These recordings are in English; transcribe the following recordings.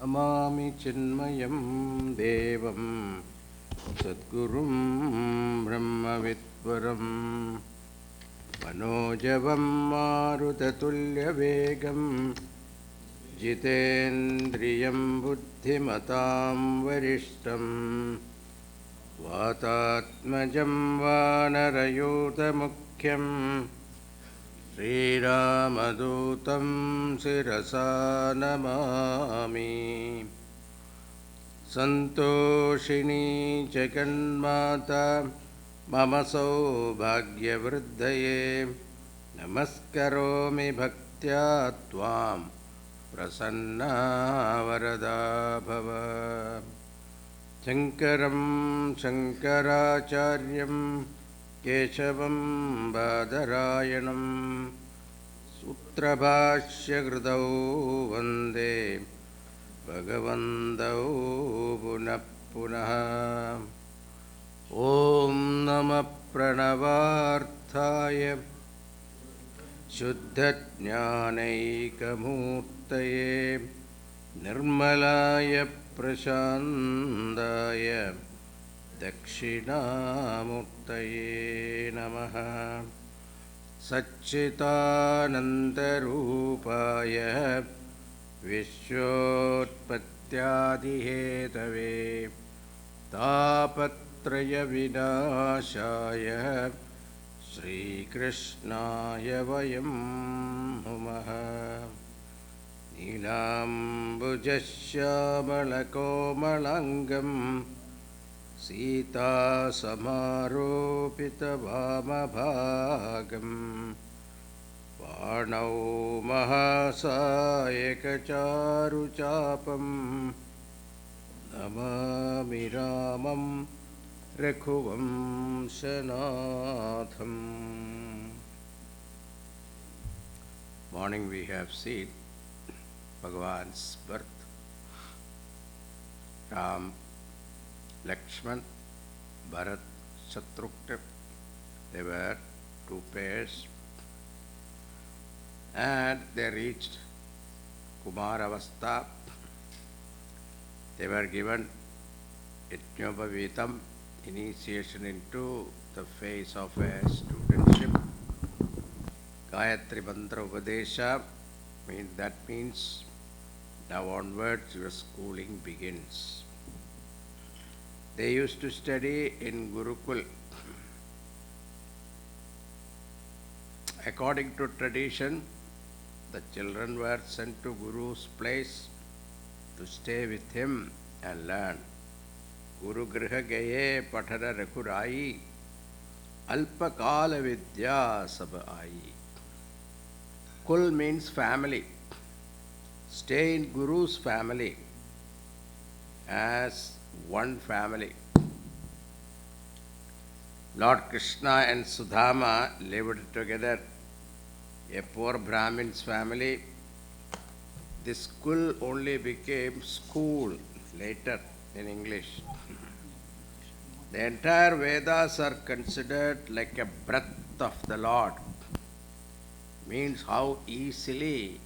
Namami Chinmayam Devam Sadgurum Brahmavidvaram Manojavam Marutatulya Vegam Jitendriyam Buddhimatam Varishtam Vatatmajam Vanarayuta Mukhyam Sri Ramadutam Sirasa Namami Santoshini Jaganmata Mama Saubhagya Vridhaye Namaskaromi Bhaktya Tvam Prasanna Varada Bhava Shankaram Shankaracharyam Keshavam Badarayanam Sutrabhashya Gridau Vande Bhagavandau Punah Punah Om Namah Pranavarthaya Shuddha Jnanaikamurtaye Nirmalaya Prashandaya Dakshinamurtaye Namaha Satchitanandarupaya Vishwotpatyadihetave Tapatraya Vinashaya Sri Krishnaya Vayam Numaha Nilambujasyamalakomalangam Sita Samaropita Vamabhagam Varnau Mahasayaka Charuchapam Namami Ramam Rakhuvam Shanatham. Morning we have seen Bhagavan's birth. Ram, Lakshman, Bharat, Shatrugna, they were two pairs, and they reached Kumaravastha. They were given Yajna, initiation into the phase of a studentship. Gayatri Mantra Upadesha, that means now onwards your schooling begins. They used to study in Gurukul. According to tradition, the children were sent to Guru's place to stay with him and learn. Guru Griha Gaye Patara Rakurai Alpa Kala Vidya Sab Ai. Kul means family. Stay in Guru's family as one family. Lord Krishna and Sudama lived together, a poor Brahmin's family. This school only became school later in English. The entire Vedas are considered like a breath of the Lord. Means how easily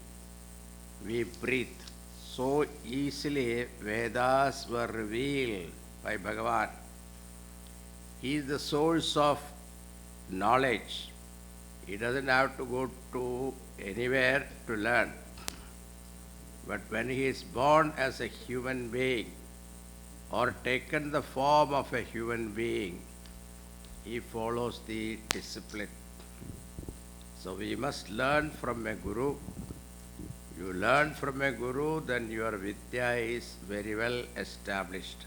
we breathe. So easily Vedas were revealed by Bhagavan. He is the source of knowledge. He doesn't have to go to anywhere to learn. But when he is born as a human being or taken the form of a human being, he follows the discipline. So we must learn from a guru. You learn from a guru, then your vidya is very well established.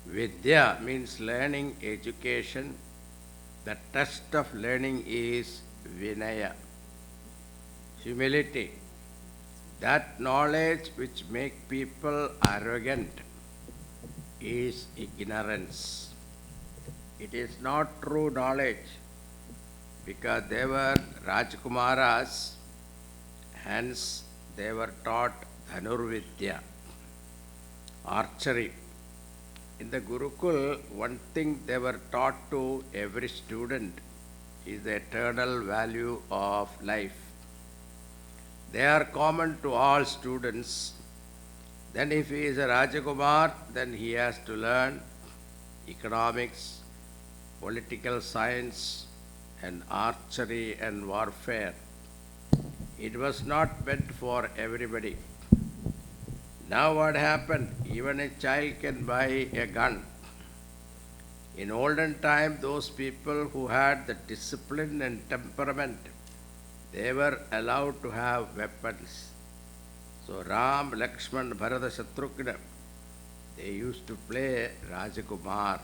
Vidya means learning, education. The test of learning is vinaya, humility. That knowledge which makes people arrogant is ignorance. It is not true knowledge, because they were Rajkumaras, hence they were taught Dhanurvidya, archery. In the Gurukul, one thing they were taught to every student is the eternal value of life. They are common to all students, Then if he is a Rajakumar, then he has to learn economics, political science, and archery and warfare. It was not meant for everybody. Now what happened? Even a child can buy a gun. In olden time, those people who had the discipline and temperament, they were allowed to have weapons. So Ram, Lakshman, Bharata, Shatrughna, they used to play Rajakumar.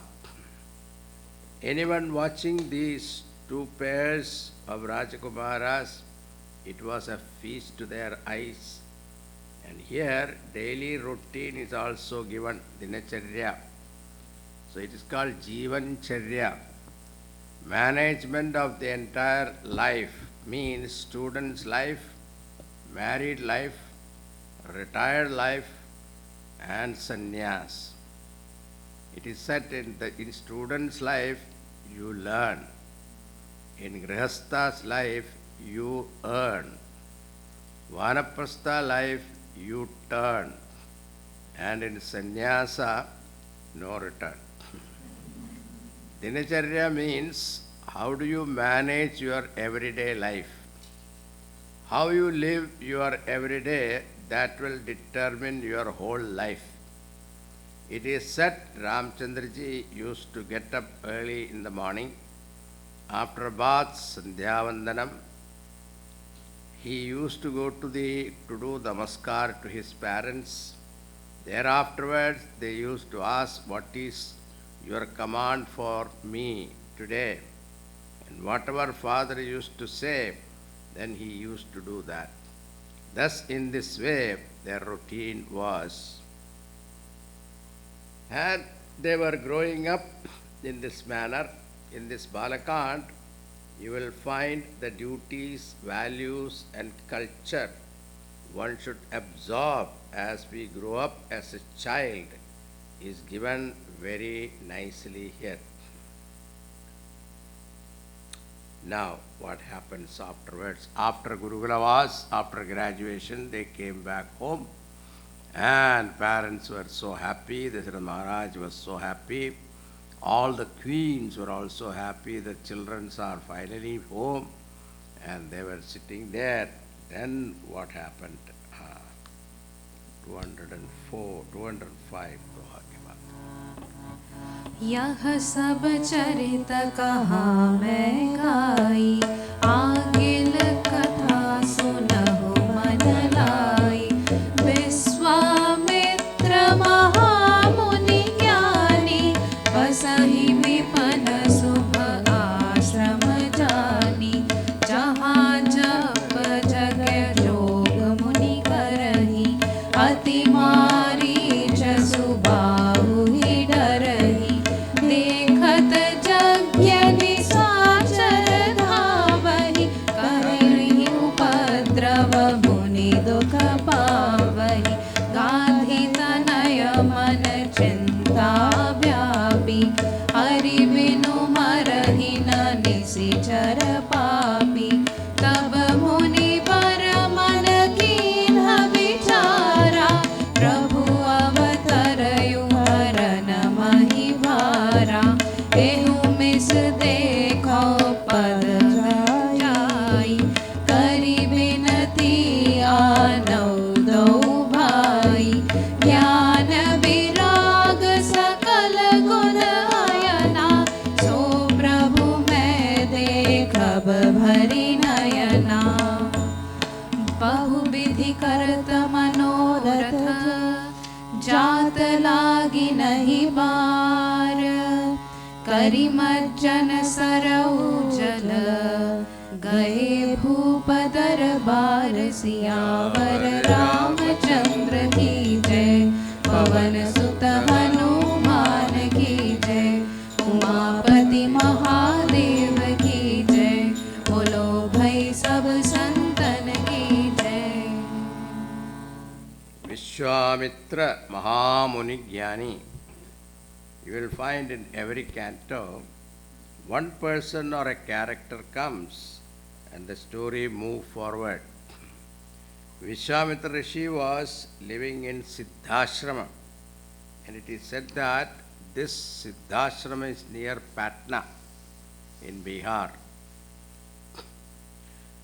Anyone watching these two pairs of Rajakumaras, it was a feast to their eyes. And here, daily routine is also given, Dinacharya. So it is called Jivancharya. Management of the entire life means student's life, married life, retired life, and sannyas. It is said in student's life, you learn. In Grihastha's life, you earn. Vanaprastha life, you turn. And in sannyasa, no return. Dinacharya means how do you manage your everyday life? How you live your everyday, that will determine your whole life. It is said Ramchandraji used to get up early in the morning. After bath, Sandhyavandanam, he used to go to do namaskar to his parents. Thereafterwards, they used to ask, what is your command for me today? And whatever father used to say, then he used to do that. Thus, in this way, their routine was. And they were growing up in this manner. In this Balakand, you will find the duties, values, and culture one should absorb as we grow up as a child is given very nicely here. Now, what happens afterwards? After Gurukula was, after graduation, they came back home, and parents were so happy. Dasharatha Maharaj was so happy. All the queens were also happy. The children are finally home, and they were sitting there. Then what happened? 204, 205. यह सब चरित कहा मैं गाई, आगिल कथा सुनहु मन लाई। विश्वामित्र महामुनि ज्ञानी, बसहि विपन शुभ आश्रम जानी। जहाँ जप जग जोग मुनि करही, अति मारीच सुबाहु ही डरही। देखत यज्ञ निशाचर धावहि, करहि उपद्रव मुनि दुख पावहि। गांधी तनय मन चिंता व्यापी, हरि बिनु मरहि न निशिचर पापी। तब मुनि वर मन कीन्ह विचारा, प्रभु अवतरयु हरन महि भारा। एहु मिस देखो पद जाई, करि बिनती आनौ दो भाई। ज्ञान विराग सकल गुण अयना, सो प्रभु मैं देखब भरि नयना। बहुविधि करत मनोरथ, जात लागी नहीं बार। करि मज्जन सरऊ जल, गए भूप दरबार। सियावर रामचंद्र की जय, पवन सुत हनुमान की जय। उमापति महादेव की जय, बोलो भाई सब संतन की जय। Vishwamitra Mahamuni Jnani. You will find in every canto, one person or a character comes and the story moves forward. Vishwamitra Rishi was living in Siddhashrama, and it is said that this Siddhashrama is near Patna in Bihar.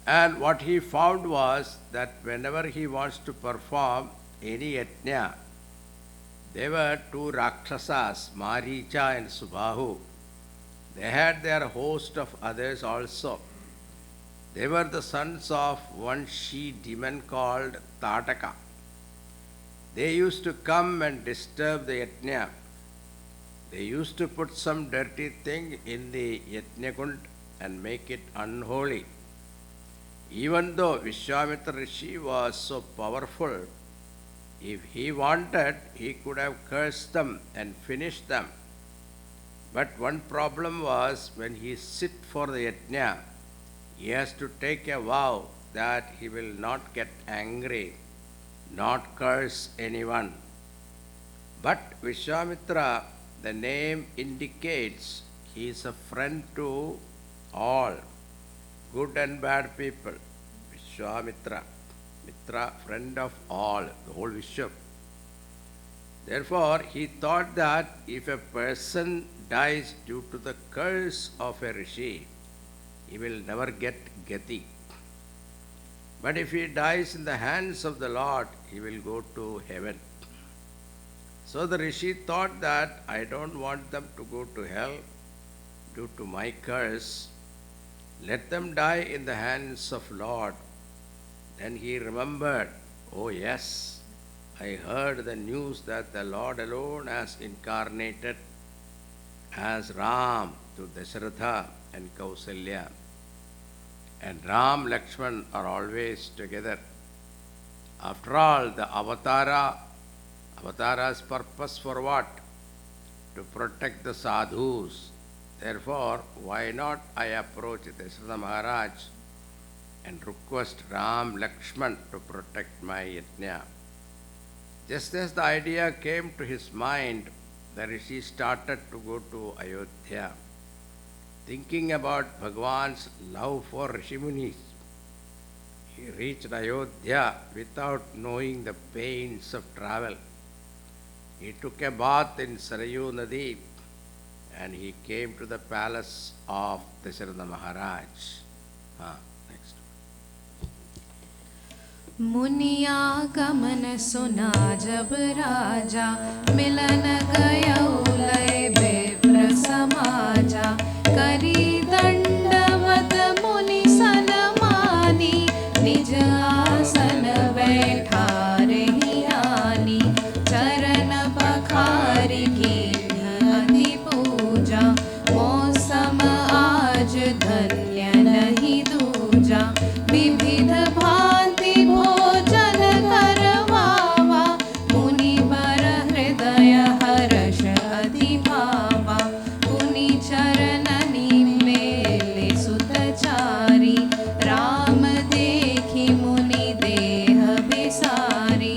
And what he found was that whenever he wants to perform any yajna, there were two Rakshasas, Maricha and Subhahu. They had their host of others also. They were the sons of one she-demon called Tataka. They used to come and disturb the yajna. They used to put some dirty thing in the yajna kund and make it unholy. Even though Vishwamitra Rishi was so powerful, if he wanted, he could have cursed them and finished them. But one problem was when he sit for the yajna, he has to take a vow that he will not get angry, not curse anyone. But Vishwamitra, the name indicates he is a friend to all, good and bad people. Vishwamitra, Mitra, friend of all, the whole Vishwa. Therefore, he thought that if a person dies due to the curse of a rishi, he will never get gati. But if he dies in the hands of the Lord, he will go to heaven. So the rishi thought that I don't want them to go to hell due to my curse. Let them die in the hands of Lord. Then he remembered, oh yes, I heard the news that the Lord alone has incarnated as Ram to Dasharatha and Kausalya. And Ram, Lakshman are always together. After all, the avatara's purpose for what? To protect the sadhus. Therefore, why not I approach Dasharatha Maharaj and request Ram, Lakshman to protect my yajna? Just as the idea came to his mind, the rishi started to go to Ayodhya, thinking about Bhagwan's love for Rishimunis. He reached Ayodhya without knowing the pains of travel. He took a bath in Sarayu Nadi and he came to the palace of Dasharatha Maharaj. Next. Muniya गमन सुना जब राजा मिलन गयो लय विप्र समाजा करी दंडवत मुनि सनमानी निज आसन बैठा रही रानी चरण पखारी की अति पूजा मौसम आज धन्य नहीं दूजा विविध भांति भोजन करवावा मुनि बर हृदय हर्ष अति भावा पुनि चरणनि मेले सुतचारी राम देखी मुनि देह बिसारी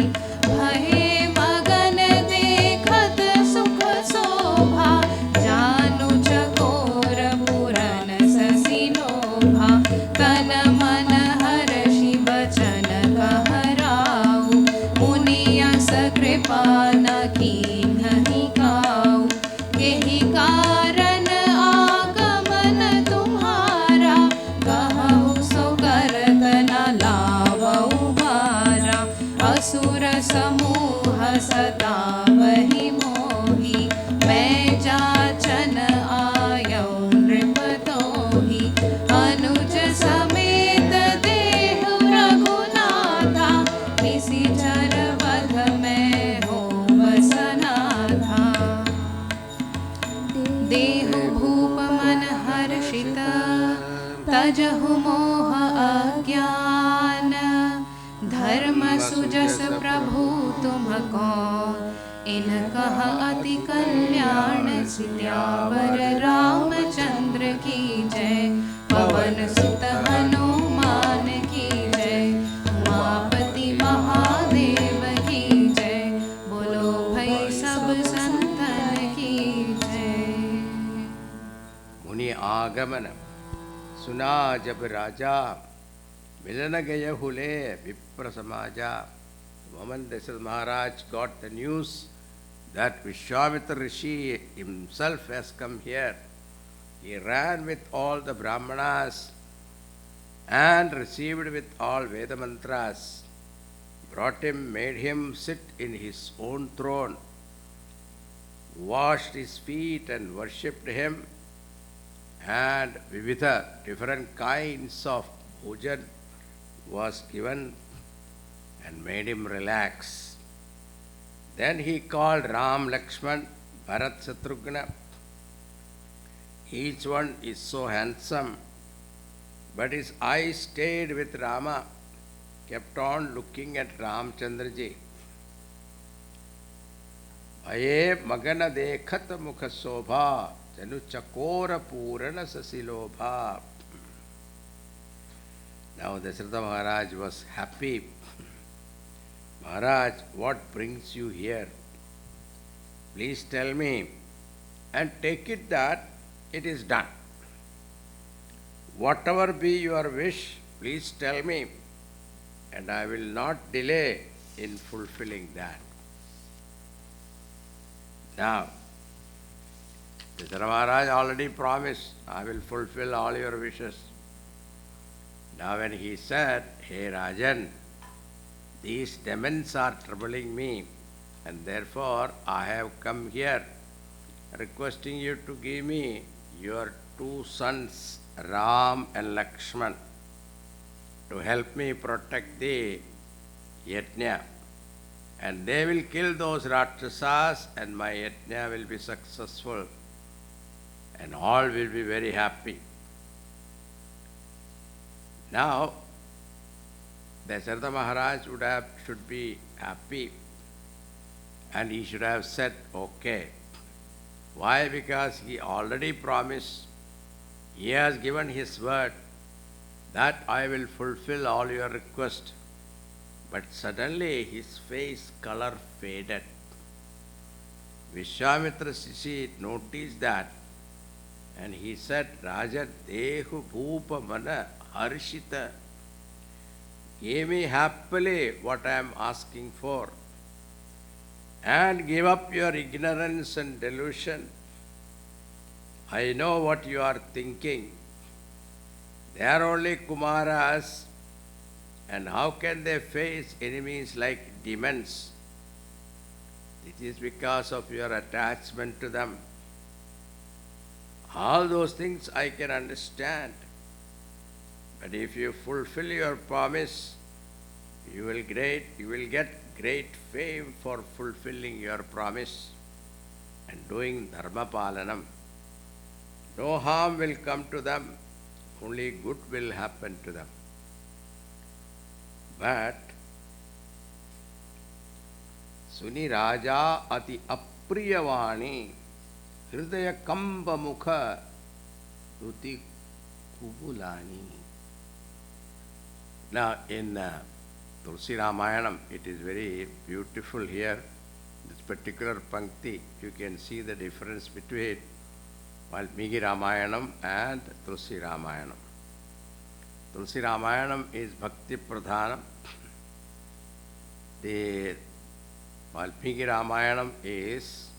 भये मगन देखत सुख शोभा जानु चकोर पुरन ससी लोभा तन मन हर्षि बचन कहराऊ मुनियस कृपा न कीन्हि काऊ केहि कारण आगमन तुम्हारा कहु सो करत न लावऊ बारा असुर समूह सतावहि मोहि मैं जाचन आयौ नृप तोहि अनुज समेत देहु रघुनाथा निशिचर वध में होव सनाथा देहु भूप मन हर्षित तजहु मोह अज्ञान धर्म सुजस प्रभु तुम कौन इन कह अति कल्याण सियावर रामचंद्र की जय पवन सुत हनुमान की जय उमापति महादेव की जय बोलो भाई सब संतन की जय। मुनि आगमन सुना जब राजा Milanagaya hule Vipra Samaja. The moment Dasharatha Maharaj got the news that Vishwamitra Rishi himself has come here, he ran with all the Brahmanas and received with all Veda mantras, brought him, made him sit in his own throne, washed his feet and worshipped him, and Vividha, different kinds of bhojan was given and made him relax. Then he called Ram, Lakshman, Bharat, Shatrugna. Each one is so handsome, but his eyes stayed with Rama, kept on looking at Ramchandraji. Aye magana dekhat mukha sobha, janu chakora purana sasilobha. Now Dasharatha Maharaj was happy. Maharaj, what brings you here? Please tell me, and take it that it is done. Whatever be your wish, please tell me, and I will not delay in fulfilling that. Now, Dasharatha Maharaj already promised, I will fulfill all your wishes. Now when he said, Hey Rajan, these demons are troubling me, and therefore I have come here requesting you to give me your two sons, Ram and Lakshman, to help me protect the Yajna. And they will kill those Rakshasas, and my Yajna will be successful, and all will be very happy. Now, Dasharatha Maharaj should be happy, and he should have said, okay. Why? Because he already promised, he has given his word that I will fulfill all your requests. But suddenly his face color faded. Vishwamitra Rishi noticed that, and he said, Raja Dehu Bhupa Mana Harshita, give me happily what I am asking for, and give up your ignorance and delusion. I know what you are thinking. They are only Kumaras, and how can they face enemies like demons? It is because of your attachment to them. All those things I can understand. But if you fulfill your promise, you will get great fame for fulfilling your promise and doing dharma palanam. No harm will come to them, only good will happen to them. But Suni Raja ati apriyavani hridaya kamba mukha ruti kubulani. Now in Tulsi Ramayanam, it is very beautiful here. This particular pankti, you can see the difference between Valmiki Ramayanam and Tulsi Ramayanam. Tulsi Ramayanam is Bhakti Pradhanam. The Valmiki Ramayanam is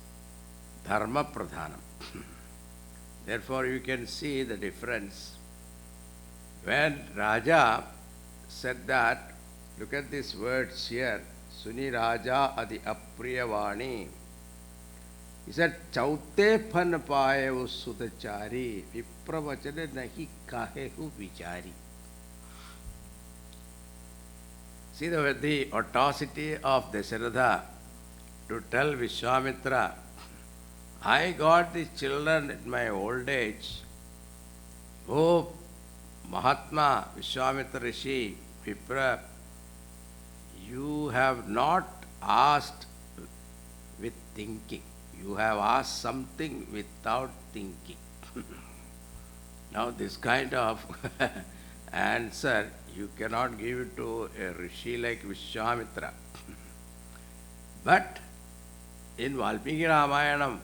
Dharma Pradhanam. Therefore, you can see the difference. When Raja said that, look at these words here, Suni Raja adi apriyavani. He said, Chaute pan payevu sudachari, Pravachana nahi kahehu vichari. See the audacity of Dasharatha to tell Vishwamitra, I got these children in my old age. Oh, Mahatma, Vishwamitra Rishi, Vipra, you have not asked with thinking. You have asked something without thinking. Now this kind of answer you cannot give it to a Rishi like Vishwamitra. But in Valmiki Ramayanam,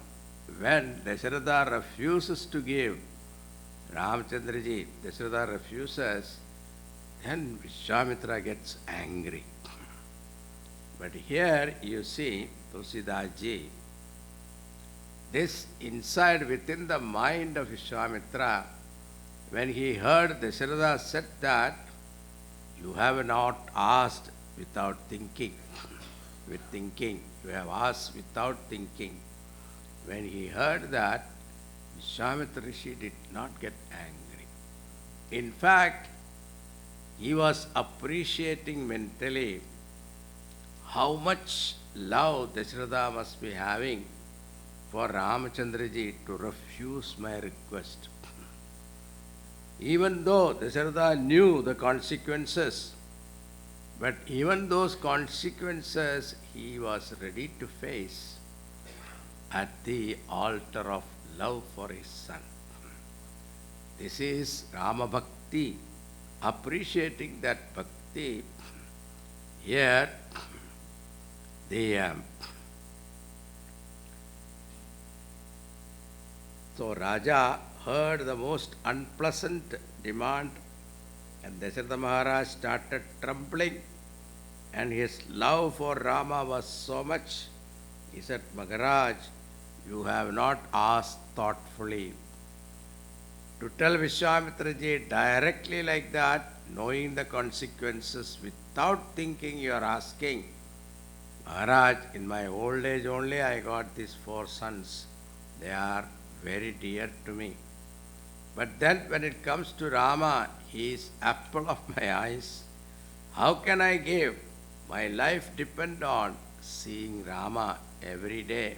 when Dasharatha refuses to give, Ramchandraji, Dasharatha refuses, Then Vishwamitra gets angry. But here you see, Tulsidaji, this inside within the mind of Vishwamitra, when he heard Dasharatha said that, you have not asked without thinking. With thinking, you have asked without thinking. When he heard that, Vishwamitra Rishi did not get angry. In fact, he was appreciating mentally how much love Dasharatha must be having for Ramachandraji to refuse my request. Even though Dasharatha knew the consequences, but even those consequences he was ready to face at the altar of love for his son. This is Rama Bhakti, appreciating that Bhakti. Here, so Raja heard the most unpleasant demand, and Dasharatha Maharaj started trembling, and his love for Rama was so much. He said, Maharaj, you have not asked thoughtfully. To tell Vishwamitraji directly like that, knowing the consequences without thinking you are asking, Maharaj, in my old age only I got these 4 sons. They are very dear to me. But then when it comes to Rama, he is apple of my eyes. How can I give? My life depends on seeing Rama every day.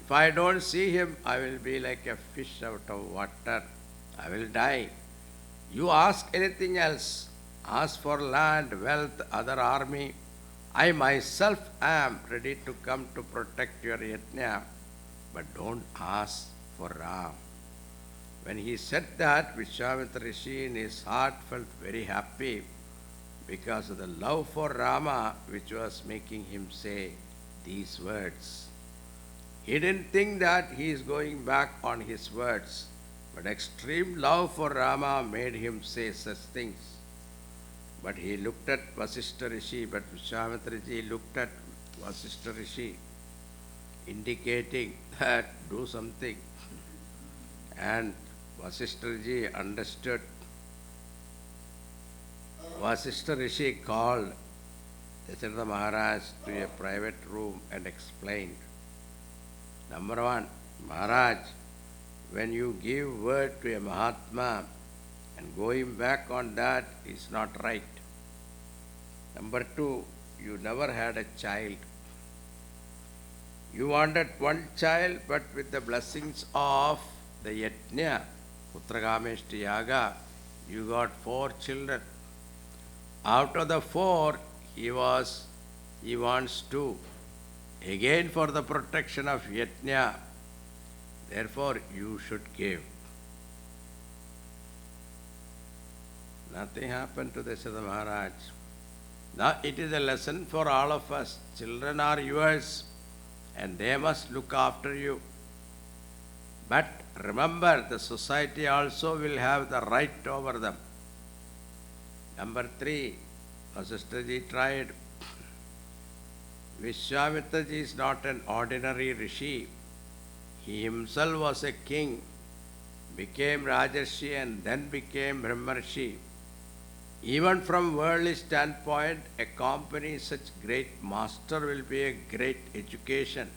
If I don't see him, I will be like a fish out of water. I will die. You ask anything else. Ask for land, wealth, other army. I myself am ready to come to protect your yajna. But don't ask for Ram. When he said that, Vishwamitra Rishi in his heart felt very happy because of the love for Rama which was making him say these words. He didn't think that he is going back on his words, but extreme love for Rama made him say such things. But he looked at Vasishtha Rishi, but Vishwamitra Ji looked at Vasishtha Rishi, indicating that do something. And Vasishtha Ji understood. Vasishtha Rishi called Dasharatha Maharaj to a private room and explained. Number 1, Maharaj, when you give word to a Mahatma and going back on that is not right. Number 2, you never had a child. You wanted 1 child, but with the blessings of the Yajna, Putragameshti Yaga, you got 4 children. Out of the 4, he wants 2. Again for the protection of Yajna. Therefore, you should give. Nothing happened to Dasharatha Maharaj. Now it is a lesson for all of us. Children are yours and they must look after you. But remember, the society also will have the right over them. Number 3, Vasishtha Ji tried. Vishwamitra Ji is not an ordinary rishi. He himself was a king, became Rajarshi and then became Brahmarshi. Even from worldly standpoint, accompanying such great master will be a great education.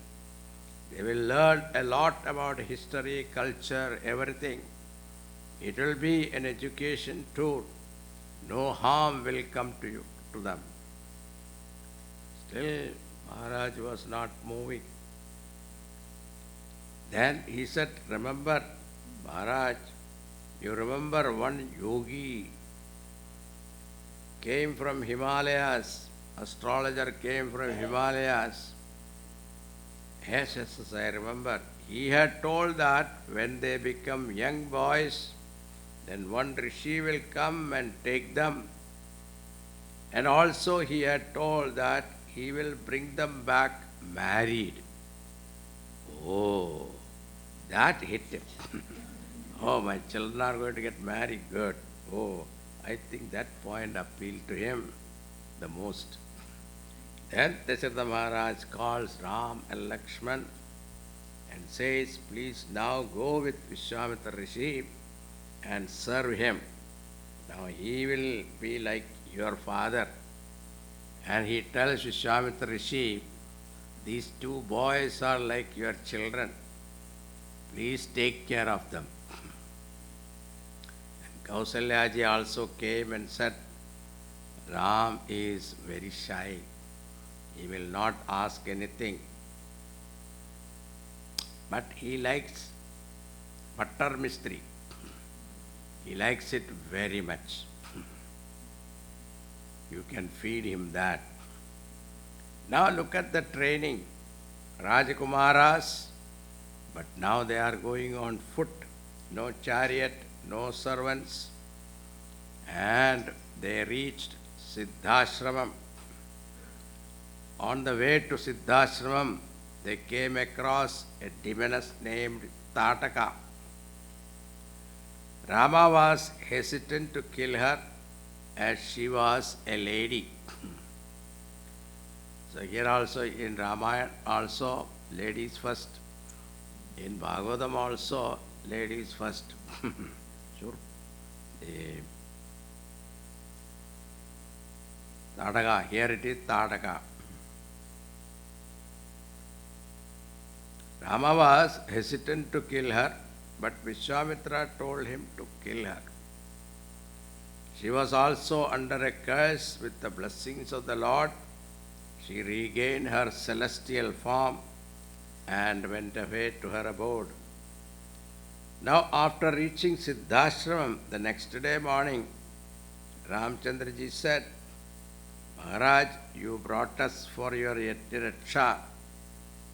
They will learn a lot about history, culture, everything. It will be an education tour. No harm will come to them. Still, Maharaj was not moving. Then he said, remember, Maharaj, you remember one yogi came from Himalayas, astrologer came from Himalayas. Yes, I remember. He had told that when they become young boys, then one rishi will come and take them. And also he had told that he will bring them back married. Oh, that hit him. Oh, my children are going to get married. Good. Oh, I think that point appealed to him the most. Then Dasharatha Maharaj calls Ram and Lakshman and says, please now go with Vishwamitra Rishi and serve him. Now he will be like your father. And he tells Vishwamitra Rishi, these two boys are like your children. Please take care of them. And Kausalyaji also came and said, Ram is very shy. He will not ask anything. But he likes butter mystery. He likes it very much. You can feed him that. Now look at the training. Rajakumaras, but now they are going on foot. No chariot, no servants. And they reached Siddhashramam. On the way to Siddhashramam, they came across a demoness named Tataka. Rama was hesitant to kill her as she was a lady. So here also in Ramayana also ladies first. In Bhagavatam also ladies first. Sure. Tataka, here it is Tataka. Rama was hesitant to kill her, but Vishwamitra told him to kill her. She was also under a curse. With the blessings of the Lord, she regained her celestial form and went away to her abode. Now after reaching Siddhashramam the next day morning, Ramchandraji said, Maharaj, you brought us for your Yajna Raksha,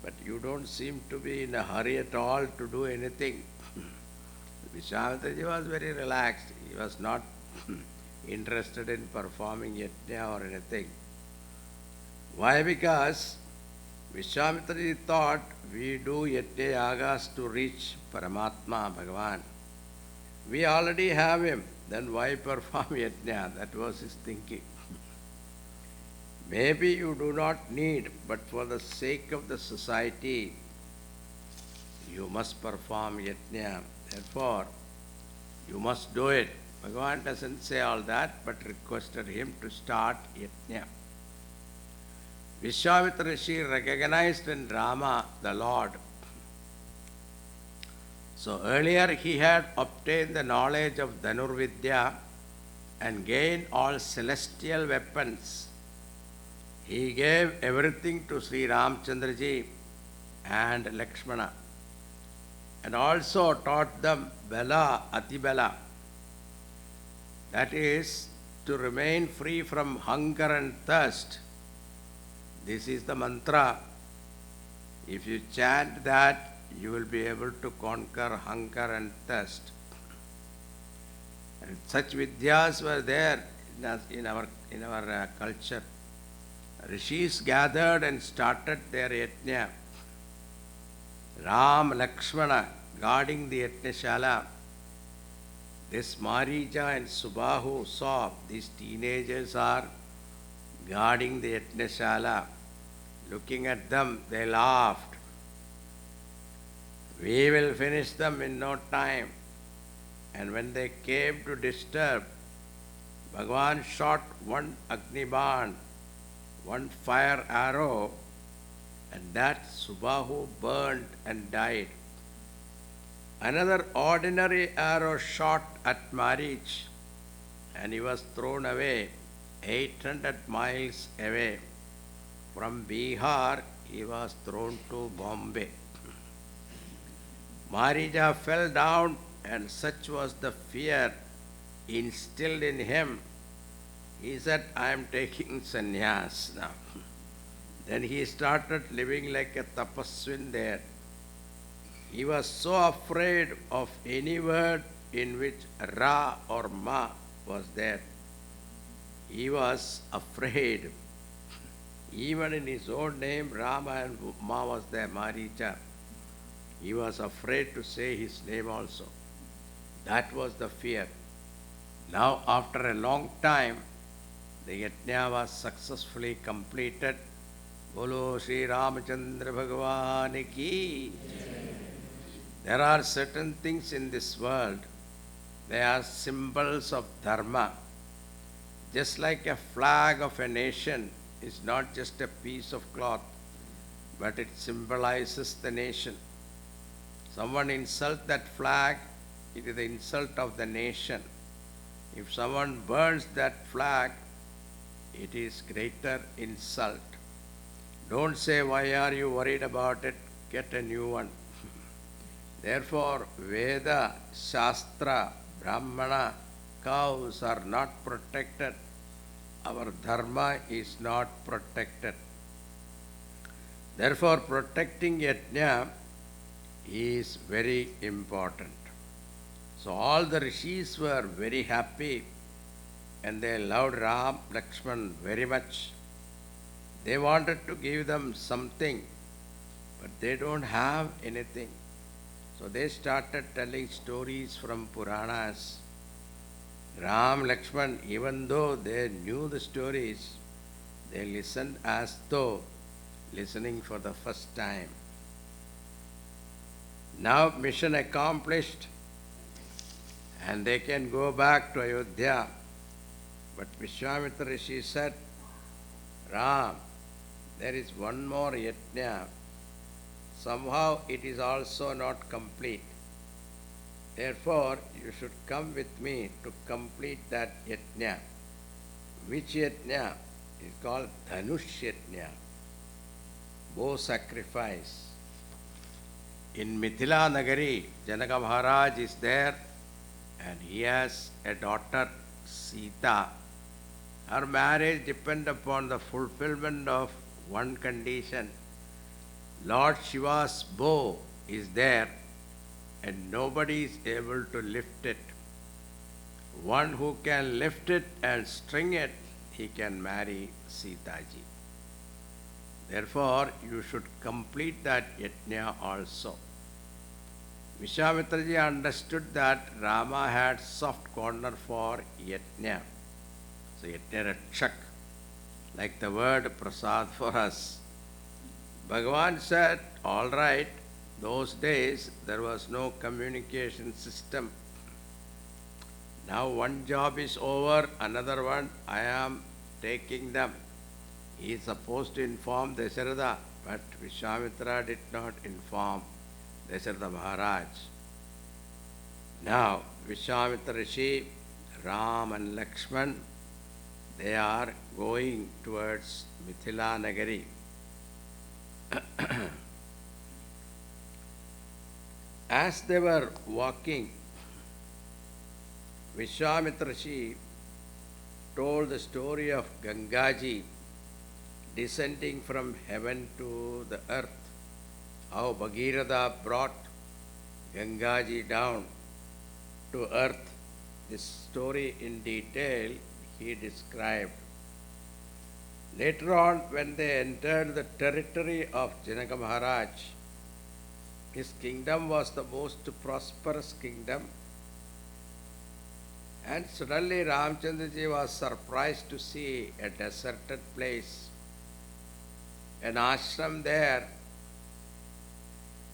but you don't seem to be in a hurry at all to do anything. Vishwamitra was very relaxed. He was not interested in performing yajna or anything. Why? Because Vishwamitra thought we do yajna yagas to reach Paramatma, Bhagavan. We already have him, then why perform yajna? That was his thinking. Maybe you do not need, but for the sake of the society, you must perform yajna. Therefore, you must do it. Bhagavan doesn't say all that, but requested him to start yajna. Vishwamitra Rishi recognized in Rama the Lord. So earlier he had obtained the knowledge of Dhanurvidya and gained all celestial weapons. He gave everything to Sri Ramchandraji and Lakshmana, and also taught them Bala, Atibala. That is, to remain free from hunger and thirst. This is the mantra. If you chant that, you will be able to conquer hunger and thirst. And such vidyas were there in our culture. Rishis gathered and started their yajna. Ram, Lakshmana guarding the yajnashala. This Marija and Subahu saw these teenagers are guarding the yajnashala. Looking at them, they laughed. We will finish them in no time. And when they came to disturb, Bhagavan shot one Agniban, one fire arrow, and that Subahu burned and died. Another ordinary arrow shot at Marich, and he was thrown away 800 miles away. From Bihar, he was thrown to Bombay. Marija fell down, and such was the fear instilled in him. He said, I am taking sannyas now. Then he started living like a tapaswin there. He was so afraid of any word in which Ra or Ma was there. He was afraid. Even in his own name, Rama and Ma was there, Maricha. He was afraid to say his name also. That was the fear. Now, after a long time, the yajna was successfully completed. Bolo Sri Ramachandra Bhagwan ki. There are certain things in this world, they are symbols of dharma. Just like a flag of a nation is not just a piece of cloth, but it symbolizes the nation. Someone insults that flag, it is the insult of the nation. If someone burns that flag, it is greater insult. Don't say, why are you worried about it? Get a new one. Therefore, Veda, Shastra, Brahmana, cows are not protected. Our dharma is not protected. Therefore, protecting yajna is very important. So all the rishis were very happy and they loved Ram, Lakshman very much. They wanted to give them something, but they don't have anything. So they started telling stories from Puranas. Ram, Lakshman, even though they knew the stories, they listened as though listening for the first time. Now mission accomplished and they can go back to Ayodhya. But Vishwamitra Rishi said, Ram, there is one more yajna. Somehow it is also not complete. Therefore, you should come with me to complete that yajna. Which yajna? It is called Dhanush yajna, bow sacrifice. In Mithila Nagari, Janaka Maharaj is there and he has a daughter, Sita. Her marriage depends upon the fulfillment of one condition. Lord Shiva's bow is there and nobody is able to lift it. One who can lift it and string it, he can marry Sita ji. Therefore, you should complete that yajna also. Vishwamitra ji understood that Rama had soft corner for yajna. So yajna rakshak, like the word prasad for us. Bhagavan said, all right, those days there was no communication system. Now one job is over, another one I am taking them. He is supposed to inform Dasharatha, but Vishwamitra did not inform Dasharatha Maharaj. Now Vishwamitra Rishi, Ram and Lakshman, they are going towards Mithila Nagari. As they were walking, Vishwamitra Rishi told the story of Gangaji descending from heaven to the earth, how Bhagirath brought Gangaji down to earth. This story in detail he described. Later on, when they entered the territory of Janaka Maharaj, his kingdom was the most prosperous kingdom. And suddenly Ramchandraji was surprised to see a deserted place, an ashram there.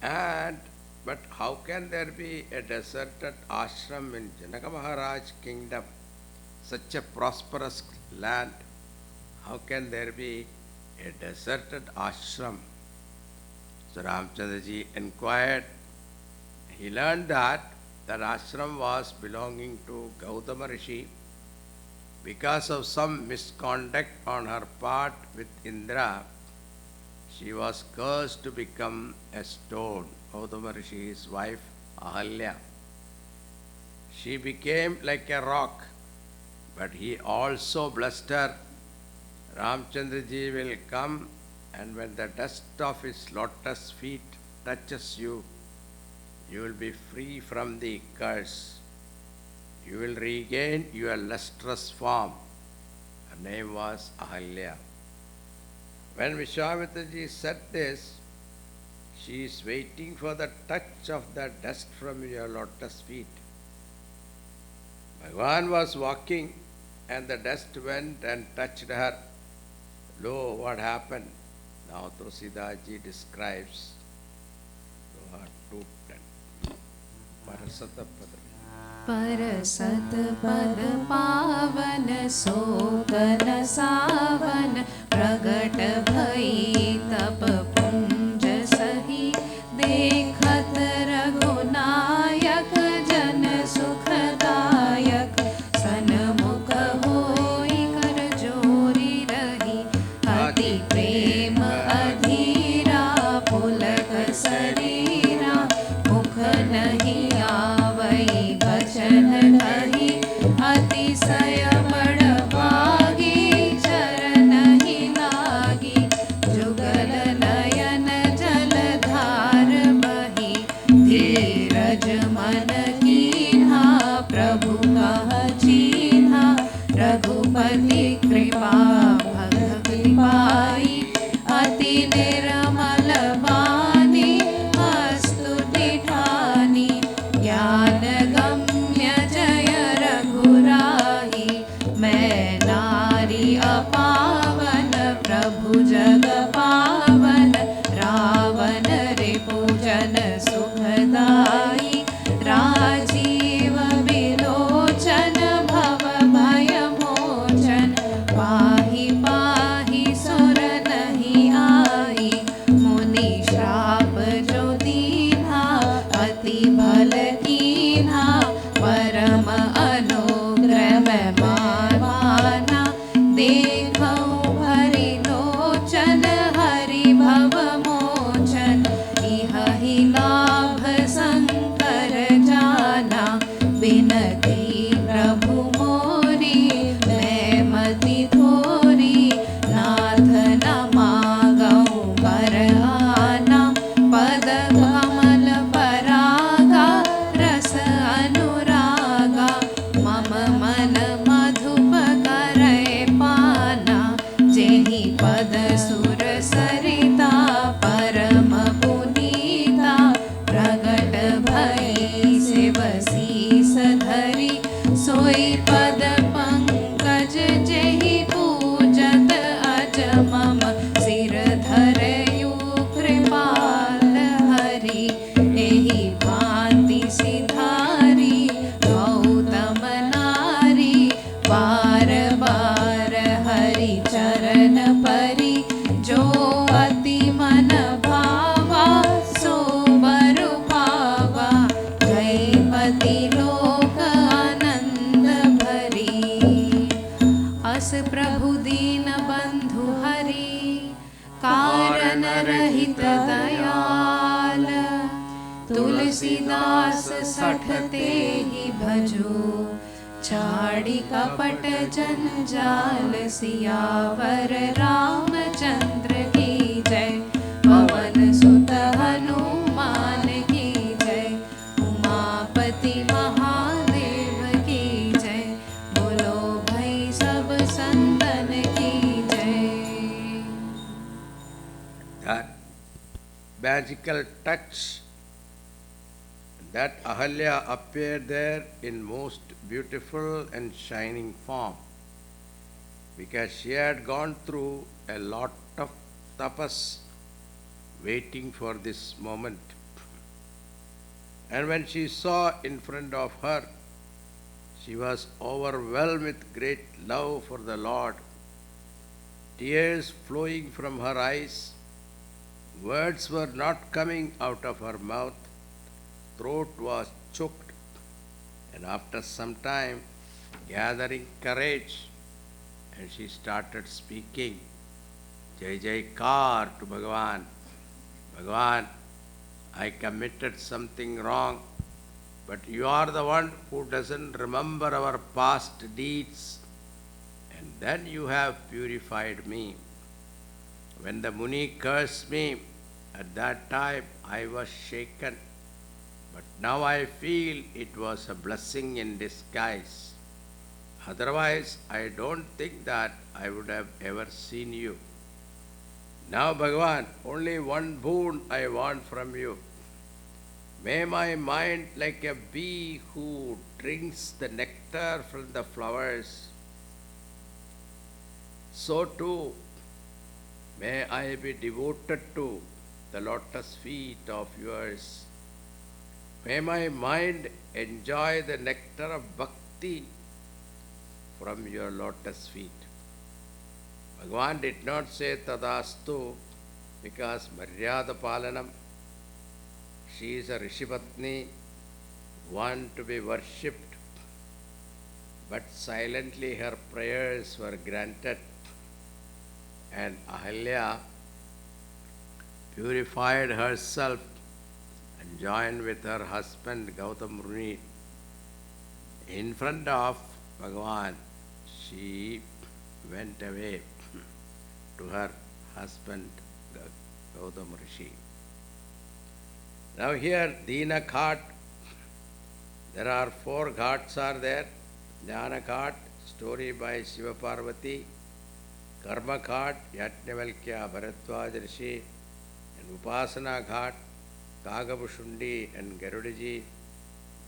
But how can there be a deserted ashram in Janaka Maharaj kingdom, such a prosperous land? How can there be a deserted ashram? So Ramchandraji inquired. He learned that ashram was belonging to Gautama Rishi. Because of some misconduct on her part with Indra, she was cursed to become a stone. Gautama Rishi's wife, Ahalya. She became like a rock, but he also blessed her. Ramchandraji will come, and when the dust of his lotus feet touches you, you will be free from the curse. You will regain your lustrous form. Her name was Ahalya. When Vishwamitra said this, she is waiting for the touch of the dust from your lotus feet. Bhagavan was walking and the dust went and touched her. Lo, what happened? Now Tulsidaji describes her total Parasatapada. परसत पद पावन सोकन सावन प्रगट भई तप पुंज सही देखत रघुनायक जन सुखदायक सन्मुख होई कर जोरी रही अति प्रेम अधीरा पुलक शरीरा मुख नहीं आवई बचन कही अतिशय बड़ भागी चरण ही लागी जुगल नयन जलधार बही धीरज मन कीन्हा प्रभु कह चीन्हा रघुपति कृपा भगति पाई अति निर्मल वाणी स्तुति ठानी ज्ञान गम्य जय रघुराही मैं नारी अपावन प्रभु जग पावन रावण रिपुजन सुखदाई राजीव विलोचन भव भय मोचन पाहि पाहि सुर नहीं आई मुनि श्राप जो दीन्हा अति भल कीन्हा परम अनुग्रह माना देखऊं भरि लोचन हरि भव मोचन इह ही लाभ शंकर जाना बिनती प्रभु मोरी मैं मति थोरी नाथ न मागऊं पर आना पद कमल परागा रस अनुरागा मम मन मधुप करे पाना जेहि पद सुर सरिता परम पुनीता प्रगट भई शिव शीस धरि सोई पद पंकज जेहि पूजत अज मम सिर धरयु कृपाल हरि एहि भांति सिधारी गौतम नारी बार बार हरि चरण परी जो अति मन भावा सो बर पावा गईपति लोक आनंद भरी अस प्रभु दीन बंधु हरि कारण रहित दयाल तुलसीदास सठते ही भजो छाड़ी कपट जंजाल सियावर रामचंद्र की जय पवन सुत हनुमान की जय उमापति महादेव की जय बोलो भाई सब संतन की जय। That magical touch that Ahalya appeared there in most beautiful and shining form, because she had gone through a lot of tapas waiting for this moment. And when she saw in front of her, she was overwhelmed with great love for the Lord, tears flowing from her eyes, words were not coming out of her mouth, throat was choked, and after some time, gathering courage, and she started speaking Jai Jaikar to Bhagavan. Bhagavan, I committed something wrong, but you are the one who doesn't remember our past deeds, and then you have purified me. When the Muni cursed me, at that time I was shaken, but now I feel it was a blessing in disguise. Otherwise, I don't think that I would have ever seen you. Now, Bhagavan, only one boon I want from you. May my mind, like a bee who drinks the nectar from the flowers, so too may I be devoted to the lotus feet of yours. May my mind enjoy the nectar of bhakti from your lotus feet. Bhagavan did not say tadastu because Maryada Palanam. She is a Rishipatni, one to be worshipped, but silently her prayers were granted, and Ahalya purified herself and joined with her husband Gautam Muni in front of Bhagavan. She went away to her husband Gautam Rishi. Now here, Dina Ghat, there are 4 ghats are there. Jnana Ghat, story by Shiva Parvati. Karma Ghat, Yajnavalkya Bharadwaj Rishi. And Upasana Ghat, Kagabushundi and Garudaji.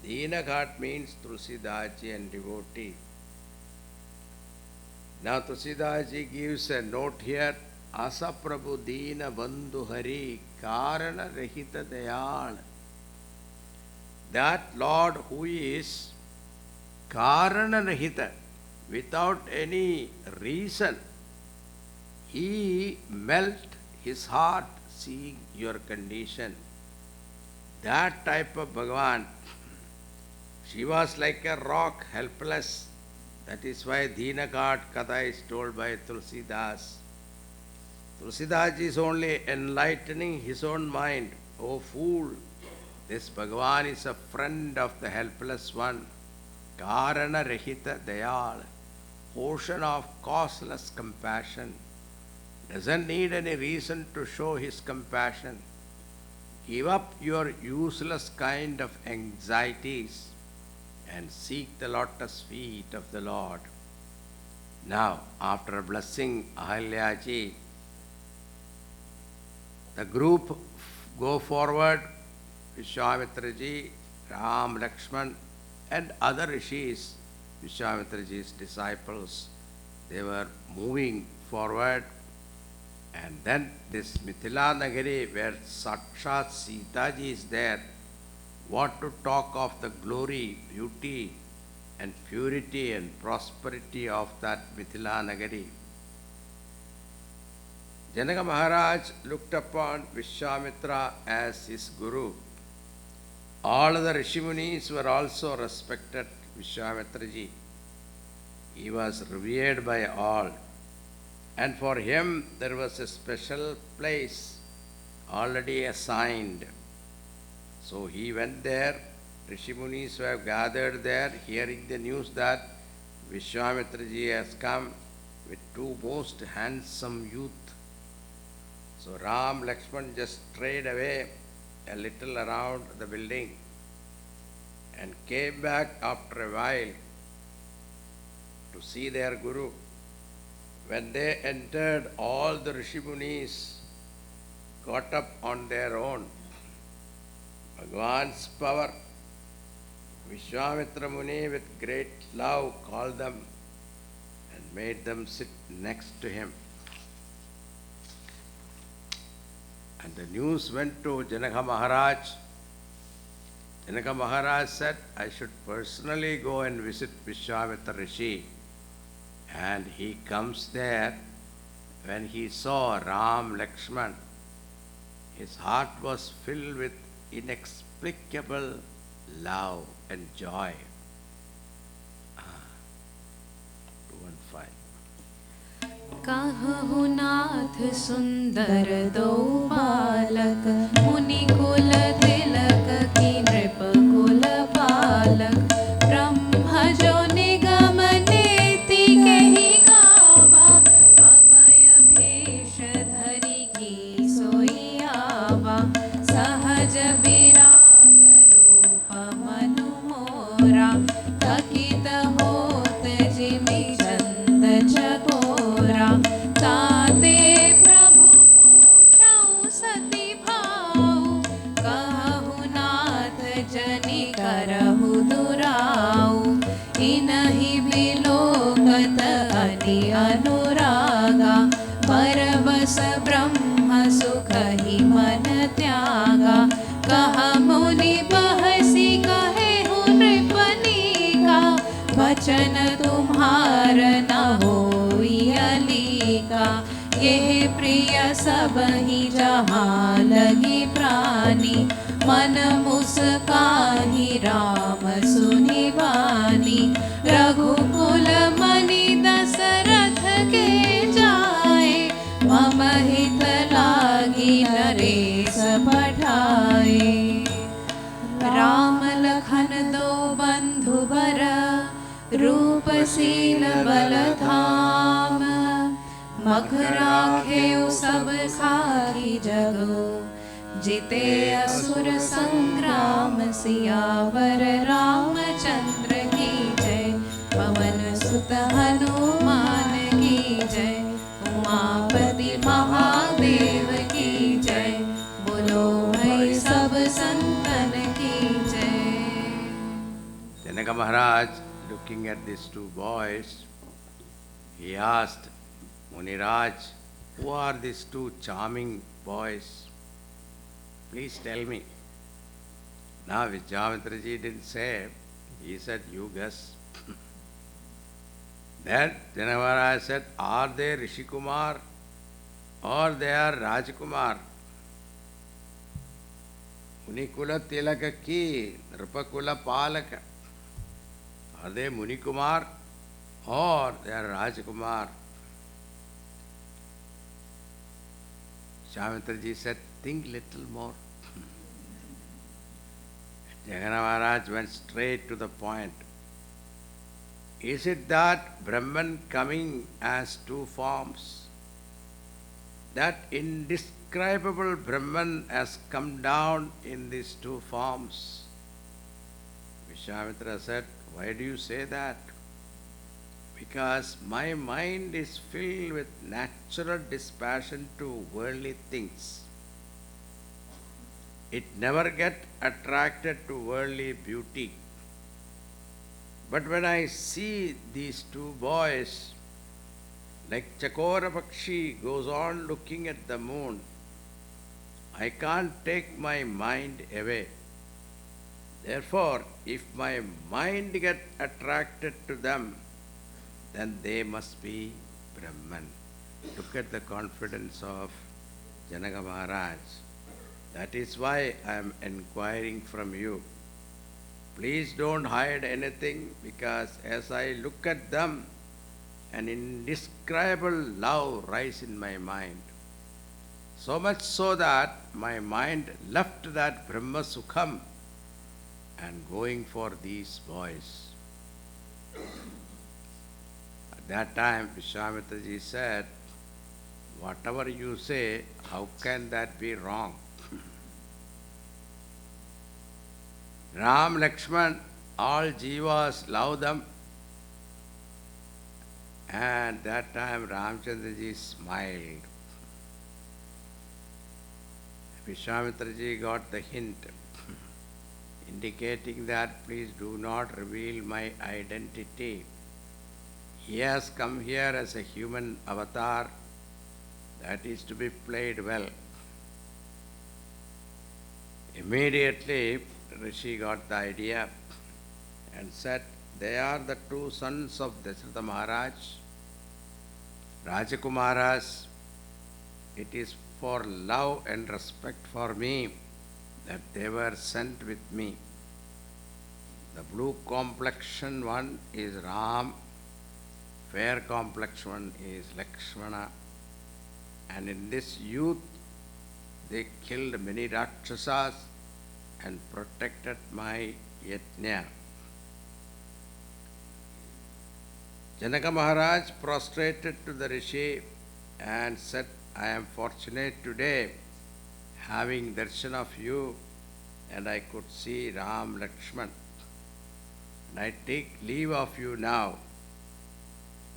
Dina Ghat means Tulsidaji and devotee. Now Tulsidaji gives a note here. Asa Prabhu Dina Bandhu Hari Karana Rahita Dayal. That Lord who is Karana Rahita, without any reason, he melt his heart seeing your condition. That type of Bhagavan, she was like a rock, helpless. That is why Dina Ghat Katha is told by Tulsidas. Tulsidas is only enlightening his own mind. Oh fool, this Bhagavan is a friend of the helpless one. Karana Rahita Dayal, ocean of causeless compassion. Doesn't need any reason to show his compassion. Give up your useless kind of anxieties and seek the lotus feet of the Lord. Now, after blessing Ahalyaji, the group go forward, Vishwamitraji, Ram, Lakshman, and other rishis, Vishwamitraji's disciples. They were moving forward, and then this Mithila Nagari, where Sakshat Sitaji is there, what to talk of the glory, beauty, and purity and prosperity of that Mithila Nagari. Janaka Maharaj looked upon Vishwamitra as his guru. All the Rishimunis were also respected Vishwamitraji. He was revered by all. And for him there was a special place already assigned. So he went there. Rishimunis were gathered there, hearing the news that Vishwamitraji has come with 2 most handsome youth. So Ram, Lakshman just strayed away a little around the building and came back after a while to see their Guru. When they entered, all the Rishimunis got up on their own. Bhagavan's power, Vishwamitra Muni with great love called them and made them sit next to him. And the news went to Janaka Maharaj. Janaka Maharaj said, I should personally go and visit Vishwamitra Rishi. And he comes there. When he saw Ram, Lakshman, his heart was filled with inexplicable love and joy. 215. कहु नाथ सुंदर दो बालक मुनि कुल तिलक की नृप कुल पालक ब्रह्म जो निगम नेति कहि गावा अभय भेष धरि की सोई आवा सहज विराग रूप मनु मोरा थकित होत जिमि चंद चकोरा ताते प्रभु पूछौ सती भाऊ कहु नाथ करहु दुराऊ। इनहि बिलोकत अति अनुरागा, परवश ब्रह्म सुखहि मन त्यागा। कह मुनि बहसी कहेहु नृपनीका, वचन तुम्हार न होई अलीका। यह प्रिय सबहि जहाँ लगी प्राणी, मन मुस्काहि राम सुनि वाणी। रघुकुल मनि दशरथ के जाए, मम हित लागी नरेश पठाए। राम लखन दो बंधु बर, रूप शील बल धाम। मख राखेउ सब खाई जगो, जिते असुर संग्राम। सियावर रामचंद्र की जय, पवन सुत हनुमान की जय। उमापति महादेव की जय, बोलो भाई सब संतन की जय। Janaka Maharaj, looking at these two boys, he asked Muniraj, who are these two charming boys? Please tell me. Now Vijayamitraji didn't say, he said, you guess. Then Janaka Maharaj said, are they Rishikumar or they are Rajkumar? Munikula Tilaka ki, Nrupakula Palaka. Are they Munikumar or they are Rajkumar? Vijayamitraji said, think little more. Jagannath Maharaj went straight to the point. Is it that Brahman coming as two forms? That indescribable Brahman has come down in these two forms? Vishwamitra said, why do you say that? Because my mind is filled with natural dispassion to worldly things. It never gets attracted to worldly beauty. But when I see these two boys, like Chakora Pakshi goes on looking at the moon, I can't take my mind away. Therefore, if my mind gets attracted to them, then they must be Brahman. Look at the confidence of Janaka Maharaj. That is why I am inquiring from you. Please don't hide anything, because as I look at them, an indescribable love rises in my mind. So much so that my mind left that Brahma Sukham and going for these boys. At that time, Vishwamitraji said, whatever you say, how can that be wrong? Ram, Lakshman, all jivas love them. And that time Ramchandraji smiled. Vishwamitraji got the hint, indicating that please do not reveal my identity. He has come here as a human avatar that is to be played well. Immediately, Rishi got the idea and said, they are the two sons of Dasharatha Maharaj, Rajakumaras. It is for love and respect for me that they were sent with me. The blue complexion one is Ram, fair complexion one is Lakshmana. And in this youth, they killed many Rakshasas and protected my Yajna. Janaka Maharaj prostrated to the Rishi and said, I am fortunate today having darshan of you, and I could see Ram Lakshman. And I take leave of you now.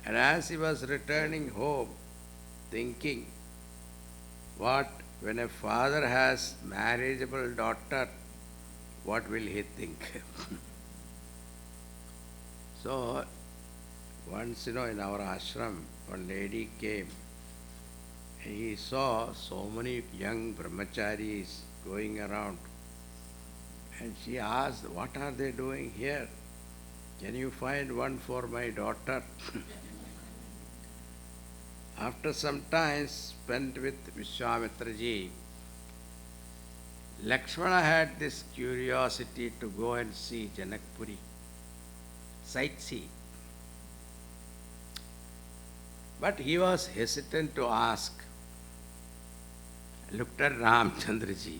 And as he was returning home, thinking, what when a father has marriageable daughter, what will he think? So, once, in our ashram, one lady came. He saw so many young brahmacharis going around. And she asked, what are they doing here? Can you find one for my daughter? After some time spent with Vishwamitraji, Lakshmana had this curiosity to go and see Janakpuri, sightsee. But he was hesitant to ask. Looked at Ramchandraji.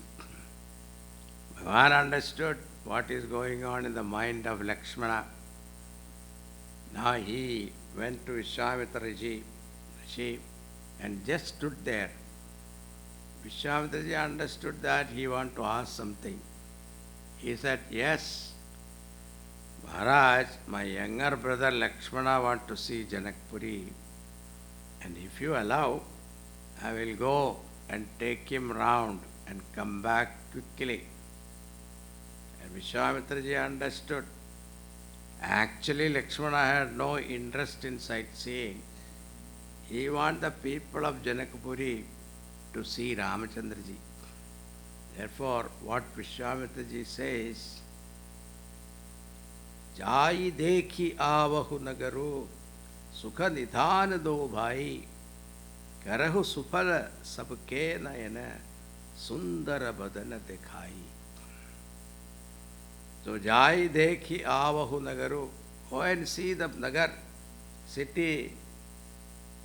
Bhagavan understood what is going on in the mind of Lakshmana. Now he went to Vishwamitraji and just stood there. Vishwamitraji understood that he wanted to ask something. He said, yes, Maharaj, my younger brother Lakshmana wants to see Janakpuri. And if you allow, I will go and take him round and come back quickly. And Vishwamitraji understood. Actually, Lakshmana had no interest in sightseeing. He wanted the people of Janakpuri to see Ramachandraji. Therefore, what Vishwamitraji says, Jai dekhi avahu nagaru sukha nidhan do bhai karahu supala sabke nayana sundara badana dekhai. So, Jai dekhi avahu nagaru, go and see the nagar, city.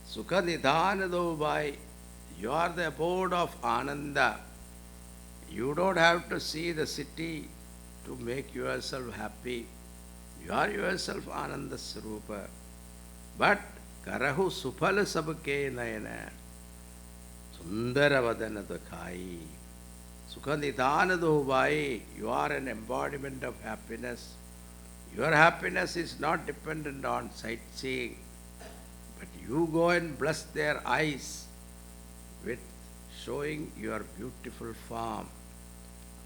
Sukha nidhan do bhai, you are the abode of Ananda. You don't have to see the city to make yourself happy. You are yourself Ananda Swarupa. But Karahu Supala Sabke Nayana Sundara Vadana Dakhai. Sukha Nidhana Bhai, you are an embodiment of happiness. Your happiness is not dependent on sightseeing. But you go and bless their eyes with showing your beautiful form.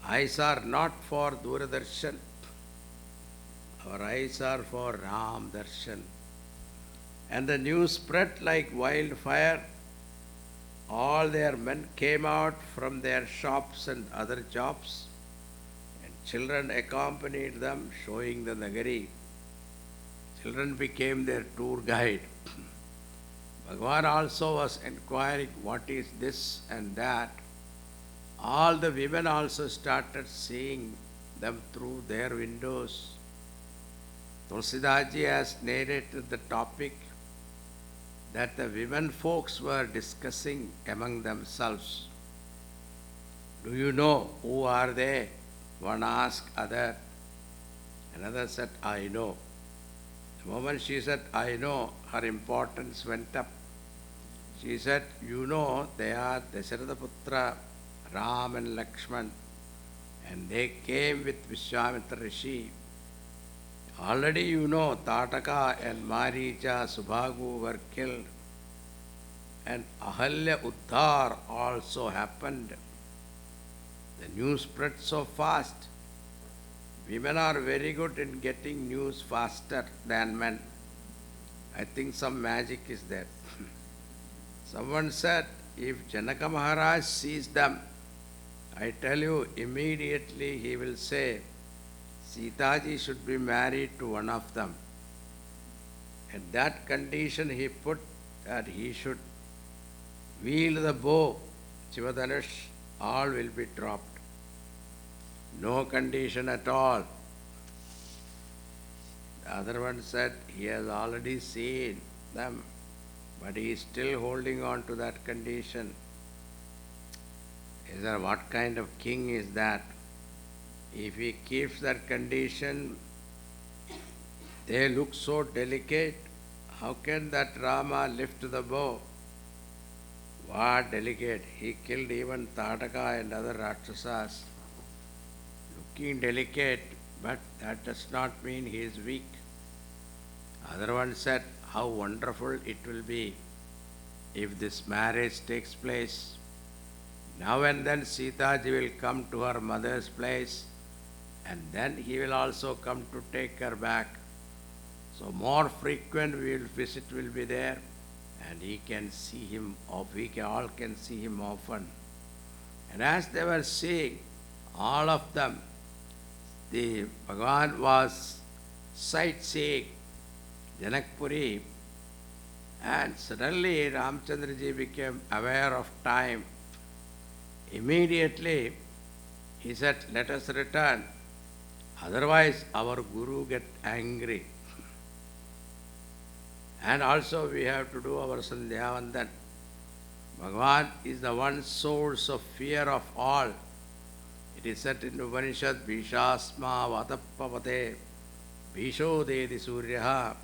Eyes are not for Duradarshan. Our eyes are for Ram Darshan. And the news spread like wildfire. All their men came out from their shops and other jobs, and children accompanied them, showing the Nagari. Children became their tour guide. Bhagavan also was inquiring what is this and that. All the women also started seeing them through their windows. Tulsidaji has narrated the topic that the women folks were discussing among themselves. Do you know who are they? One asked other. Another said, I know. The moment she said, I know, her importance went up. She said, you know, they are Dasharatha Putra, Ram and Lakshman, and they came with Vishwamitra Rishi. Already you know, Tataka and Maricha, Subhagu were killed, and Ahalya Uddhar also happened. The news spread so fast. Women are very good in getting news faster than men. I think some magic is there. Someone said, if Janaka Maharaj sees them, I tell you, immediately he will say, Sitaji should be married to one of them. At that condition he put that he should wield the bow, Chivadanush, all will be dropped. No condition at all. The other one said he has already seen them, but he is still holding on to that condition. Is there what kind of king is that? If he keeps that condition, they look so delicate. How can that Rama lift the bow? What delicate? He killed even Tataka and other Rakshasas. Looking delicate, but that does not mean he is weak. Other one said, how wonderful it will be if this marriage takes place. Now and then Sitaji will come to her mother's place and then he will also come to take her back. So more frequent visit will be there, and he can see him, all can see him often. And as they were seeing, all of them, the Bhagavan was sightseeing Janakpuri, and suddenly Ramchandraji became aware of time. Immediately he said, "Let us return, otherwise our Guru get angry. And also we have to do our Sandhya Vandan. Bhagavan is the one source of fear of all. It is said in Upanishad, Bhishasma Vatappavate, Bhisho Dedi Suryaha,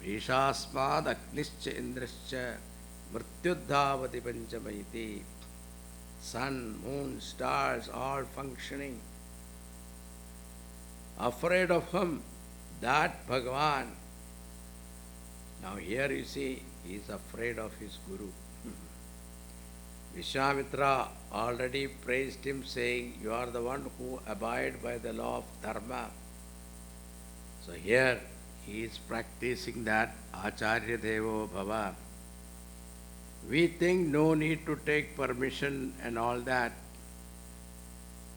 Bhishasma Agnischa Indrascha, Mrityudhavati Panchamaiti. Sun, moon, stars, all functioning. Afraid of whom? That Bhagavan. Now here you see, he is afraid of his Guru. Vishwamitra already praised him, saying, "You are the one who abide by the law of dharma." So here he is practicing that Acharya Devo Bhava. We think no need to take permission and all that.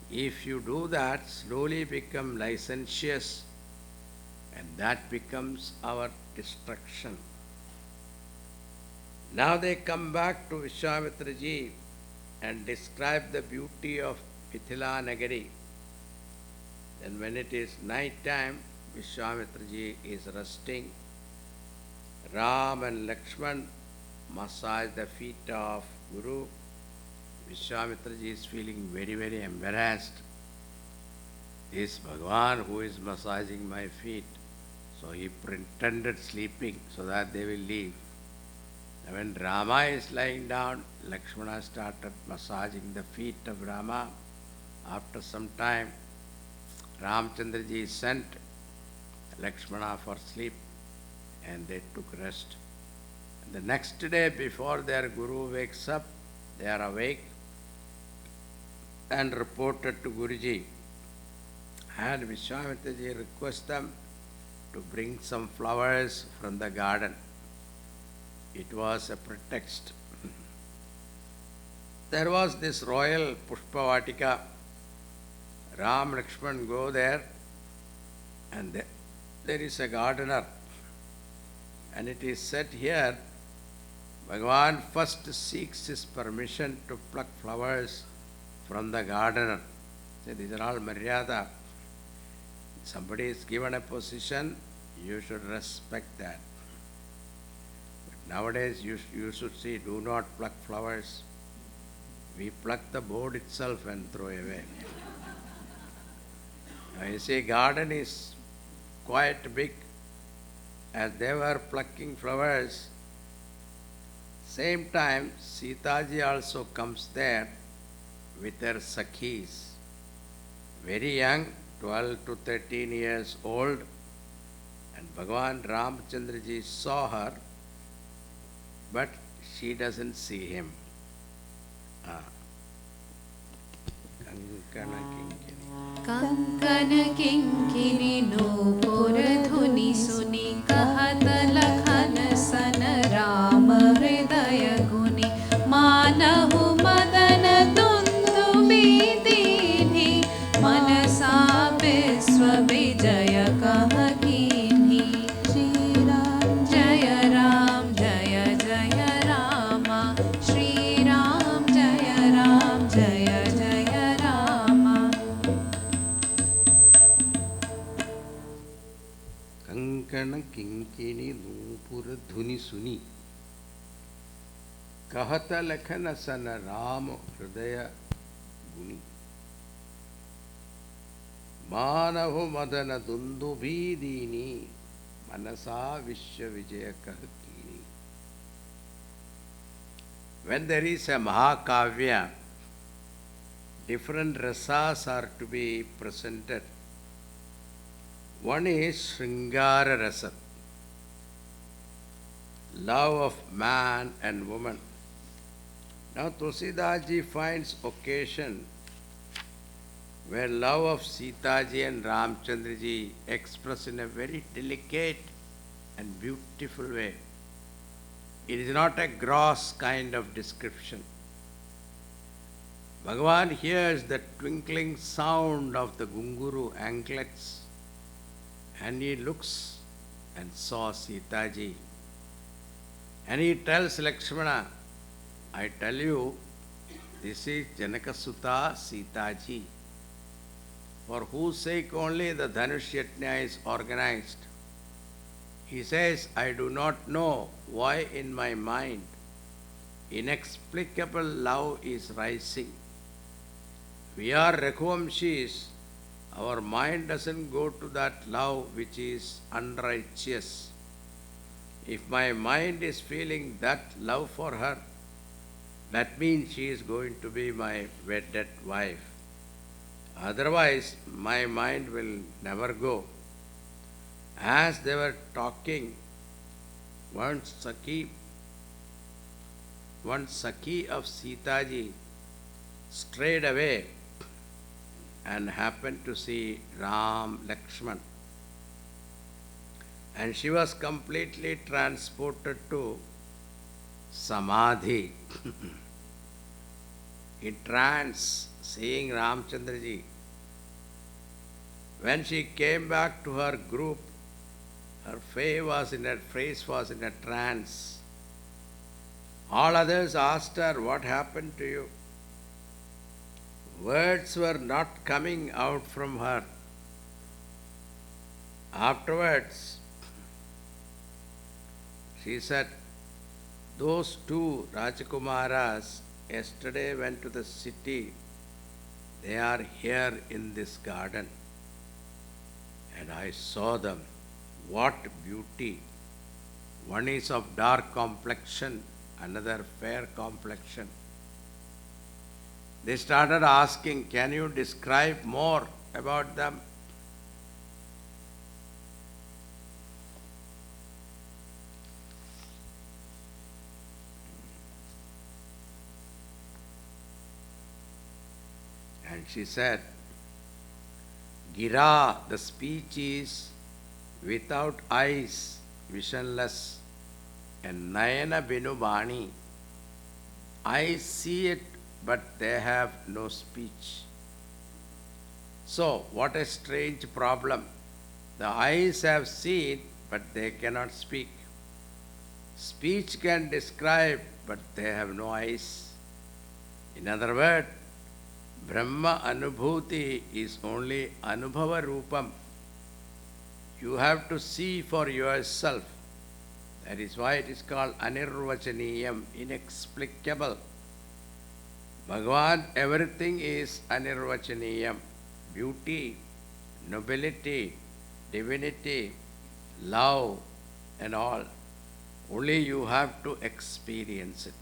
If you do that, slowly become licentious, and that becomes our destruction. Now they come back to Vishwamitraji and describe the beauty of Mithila Nagari. Then when it is night time, Vishwamitraji is resting. Ram and Lakshman massage the feet of Guru. Vishwamitraji is feeling very, very embarrassed. This Bhagavan who is massaging my feet. So he pretended sleeping so that they will leave. And when Rama is lying down, Lakshmana started massaging the feet of Rama. After some time, Ramchandraji sent Lakshmana for sleep, and they took rest. And the next day, before their Guru wakes up, they are awake and reported to Guruji. And Vishwamitraji requests them to bring some flowers from the garden. It was a pretext. There was this royal Pushpavatika. Ram Lakshman go there, and there is a gardener. And it is said here, Bhagavan first seeks his permission to pluck flowers from the gardener. So these are all Maryada. Somebody is given a position, you should respect that. But nowadays you should see, do not pluck flowers. We pluck the board itself and throw away. Now you see, garden is quite big. As they were plucking flowers, same time Sitaji also comes there with her Sakhis. Very young, 12 to 13 years old, and Bhagavan Ramchandraji saw her, but she doesn't see him. Konkan किंकिनी Nupur धुनि सुनि कहत लखन सन राम हृदय गुनि मानहु मदन दुंदुबि दीन्हि मनसा विश्व विजय कह कीन्हि श्री राम जय राम जय जय रामा श्री राम जय जय रामा कंकण किंकिनी नूपुर धुनि सुनि कहत लखन सन राम हृदय गुनि मानहु मदन दुंदुभि दीनी मनसा विश्व विजय कह कीनी. When there is a Mahakavya, different rasas are to be presented. One is Sringara Rasa, love of man and woman. Now Tulsidaji finds occasion where love of Sita ji and Ramchandra ji expressed in a very delicate and beautiful way. It is not a gross kind of description. Bhagavan hears the twinkling sound of the gunguru anklets, and he looks and saw Sita ji. And he tells Lakshmana, I tell you, this is Janakasuta Sita ji, for whose sake only the Dhanush Yajna is organized. He says, I do not know why in my mind inexplicable love is rising. We are Raghuvamshis. Our mind doesn't go to that love which is unrighteous. If my mind is feeling that love for her, that means she is going to be my wedded wife. Otherwise, my mind will never go. As they were talking, one Sakhi of Sita ji strayed away and happened to see Ram Lakshman. And she was completely transported to Samadhi. In trance, seeing Ramchandra ji. When she came back to her group, her face was in a trance. All others asked her, what happened to you? Words were not coming out from her. Afterwards, she said, those two Rajakumaras yesterday went to the city. They are here in this garden. And I saw them. What beauty! One is of dark complexion, another fair complexion. They started asking, can you describe more about them? And she said, Gira, the speech is without eyes, visionless, and Nayana Binubani. I see it, but they have no speech. So, what a strange problem. The eyes have seen, but they cannot speak. Speech can describe, but they have no eyes. In other words, Brahma Anubhuti is only Anubhava Rupam. You have to see for yourself. That is why it is called Anirvachaniyam, inexplicable. Bhagavan, everything is Anirvachaniyam. Beauty, nobility, divinity, love and all. Only you have to experience it.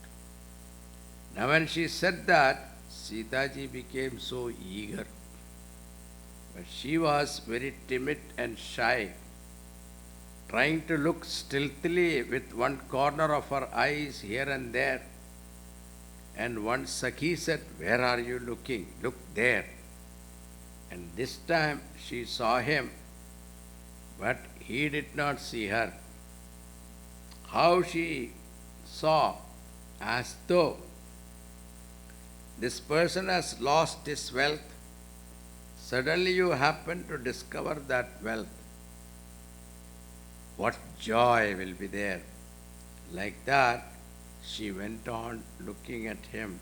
Now when she said that, Sita ji became so eager. But she was very timid and shy, trying to look stealthily with one corner of her eyes here and there. And one Sakhi said, where are you looking? Look there. And this time she saw him, but he did not see her. How she saw, as though this person has lost his wealth. Suddenly you happen to discover that wealth. What joy will be there. Like that, she went on looking at him.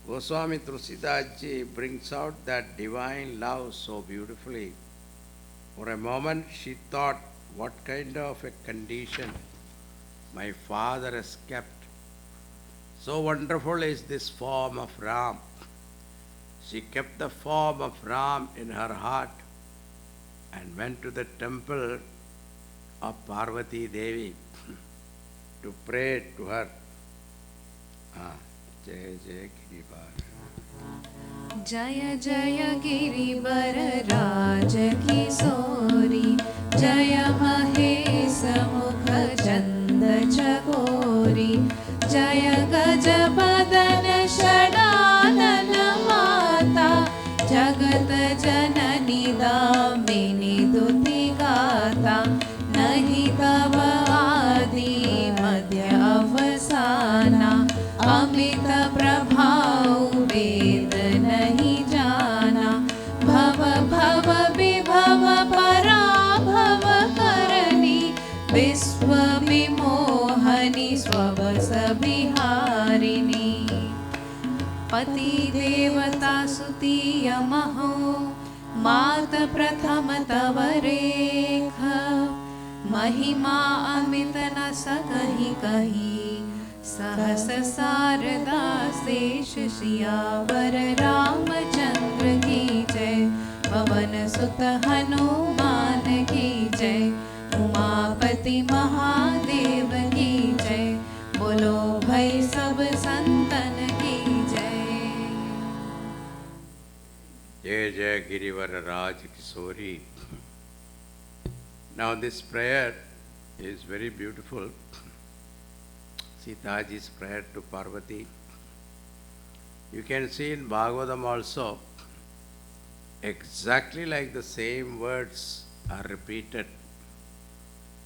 Goswami Tulsidas brings out that divine love so beautifully. For a moment she thought, what kind of a condition my father has kept. So wonderful is this form of Ram. She kept the form of Ram in her heart and went to the temple of Parvati Devi to pray to her. Jai Jai Giribara. Jaya Jaya Giribara Raja Kisori, Jaya Mahesa Mukha Chanda Chakori, Jaya Gajapadana Shadana Mata, द्वितीयमहो मात प्रथम तव रेख महिमा अमित न सकहि कही सहस शारदा शेष सियावर रामचंद्र की जय पवन सुत हनुमान की जय उमापति महादेव की जय बोलो भाई सब संतन की जय। जय जय गिरिवर राज किशोरी. Now this prayer is very beautiful. Sitaji's prayer to Parvati. You can see in Bhagavatam also, exactly like the same words are repeated.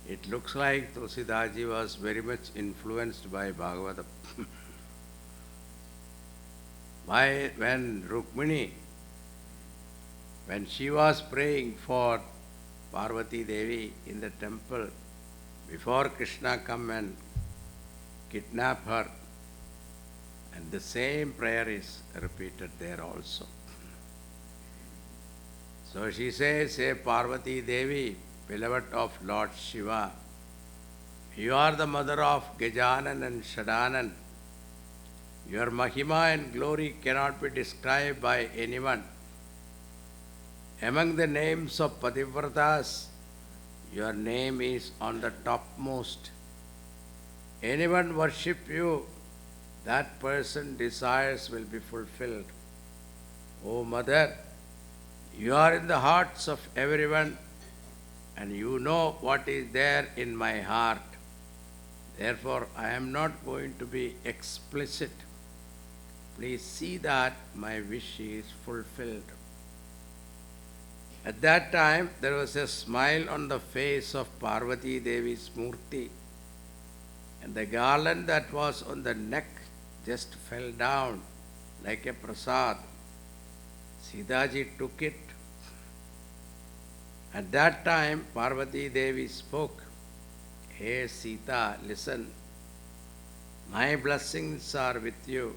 It looks like Tulsidaji was very much influenced by Bhagavatam. When Rukmini, when she was praying for Parvati Devi in the temple, before Krishna come and kidnap her, and the same prayer is repeated there also. So she says, "Say Parvati Devi, beloved of Lord Shiva, you are the mother of Gajanan and Shadanan. Your Mahima and glory cannot be described by anyone. Among the names of Pativratas, your name is on the topmost. Anyone worship you, that person's desires will be fulfilled. O Mother, you are in the hearts of everyone, and you know what is there in my heart. Therefore, I am not going to be explicit. Please see that my wish is fulfilled." At that time, there was a smile on the face of Parvati Devi's Murti, and the garland that was on the neck just fell down like a prasad. Sitaji took it. At that time, Parvati Devi spoke, "Hey Sita, listen. My blessings are with you.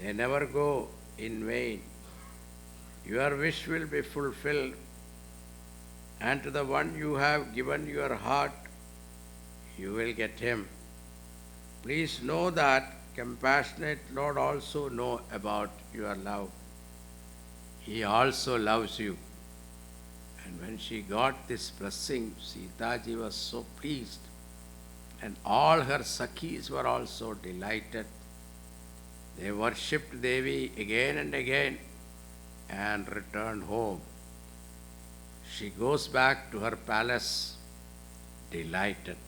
They never go in vain. Your wish will be fulfilled, and to the one you have given your heart, you will get him. Please know that compassionate Lord also know about your love. He also loves you." And when she got this blessing, Sitaji was so pleased, and all her Sakhis were also delighted. They worshipped Devi again and again and returned home. She goes back to her palace delighted.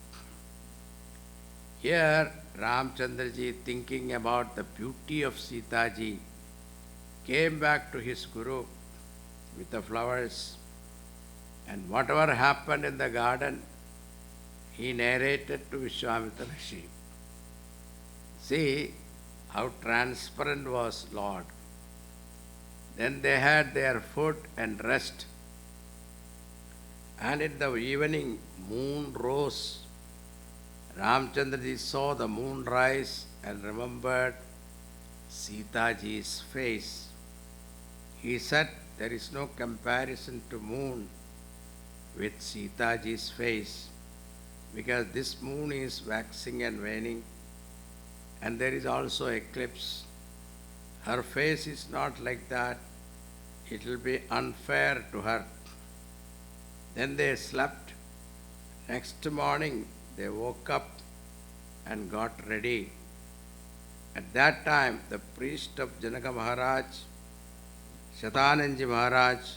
Here, Ramchandraji, thinking about the beauty of Sitaji, came back to his Guru with the flowers, and whatever happened in the garden, he narrated to Vishwamitra Rishi. See how transparent was Lord. Then they had their food and rest. And in the evening, moon rose. Ramchandraji saw the moon rise and remembered Sitaji's face. He said, "There is no comparison to moon with Sitaji's face, because this moon is waxing and waning, and there is also eclipse. Her face is not like that. It will be unfair to her." Then they slept. Next morning, they woke up and got ready. At that time, the priest of Janaka Maharaj, Shatananji Maharaj,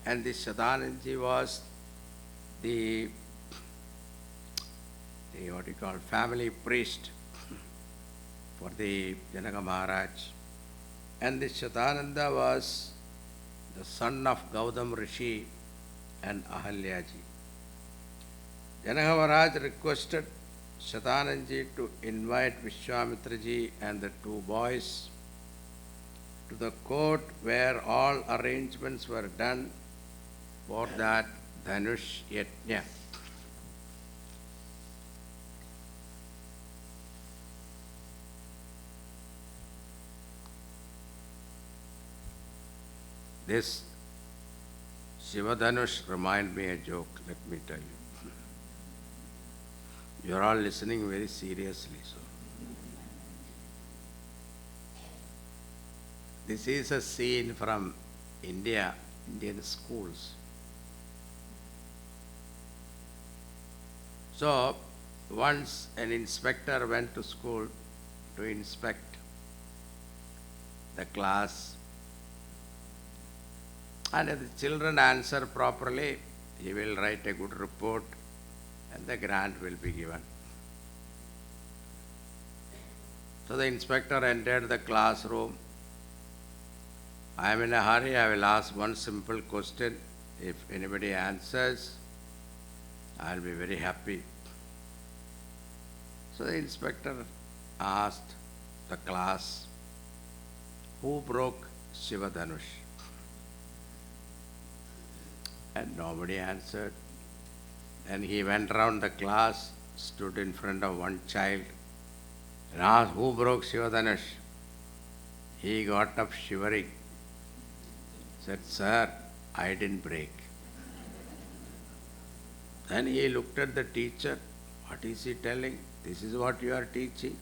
and this Shatananji was the family priest for the Janaka Maharaj. And this Shatananda was the son of Gaudam Rishi and Ahalyaji. Janaka Maharaj requested Shatananji to invite Vishwamitraji and the two boys to the court where all arrangements were done for that Dhanush Yajna. This Shivadhanush remind me a joke, let me tell you. You are all listening very seriously. So, this is a scene from Indian schools. So, once an inspector went to school to inspect the class, and if the children answer properly, he will write a good report and the grant will be given. So the inspector entered the classroom. I am in a hurry, I will ask one simple question. If anybody answers, I will be very happy. So the inspector asked the class, who broke Shivadhanush? And nobody answered. And he went around the class, stood in front of one child, and asked, who broke Shivadhanush? He got up shivering. Said, sir, I didn't break. Then he looked at the teacher. What is he telling? This is what you are teaching?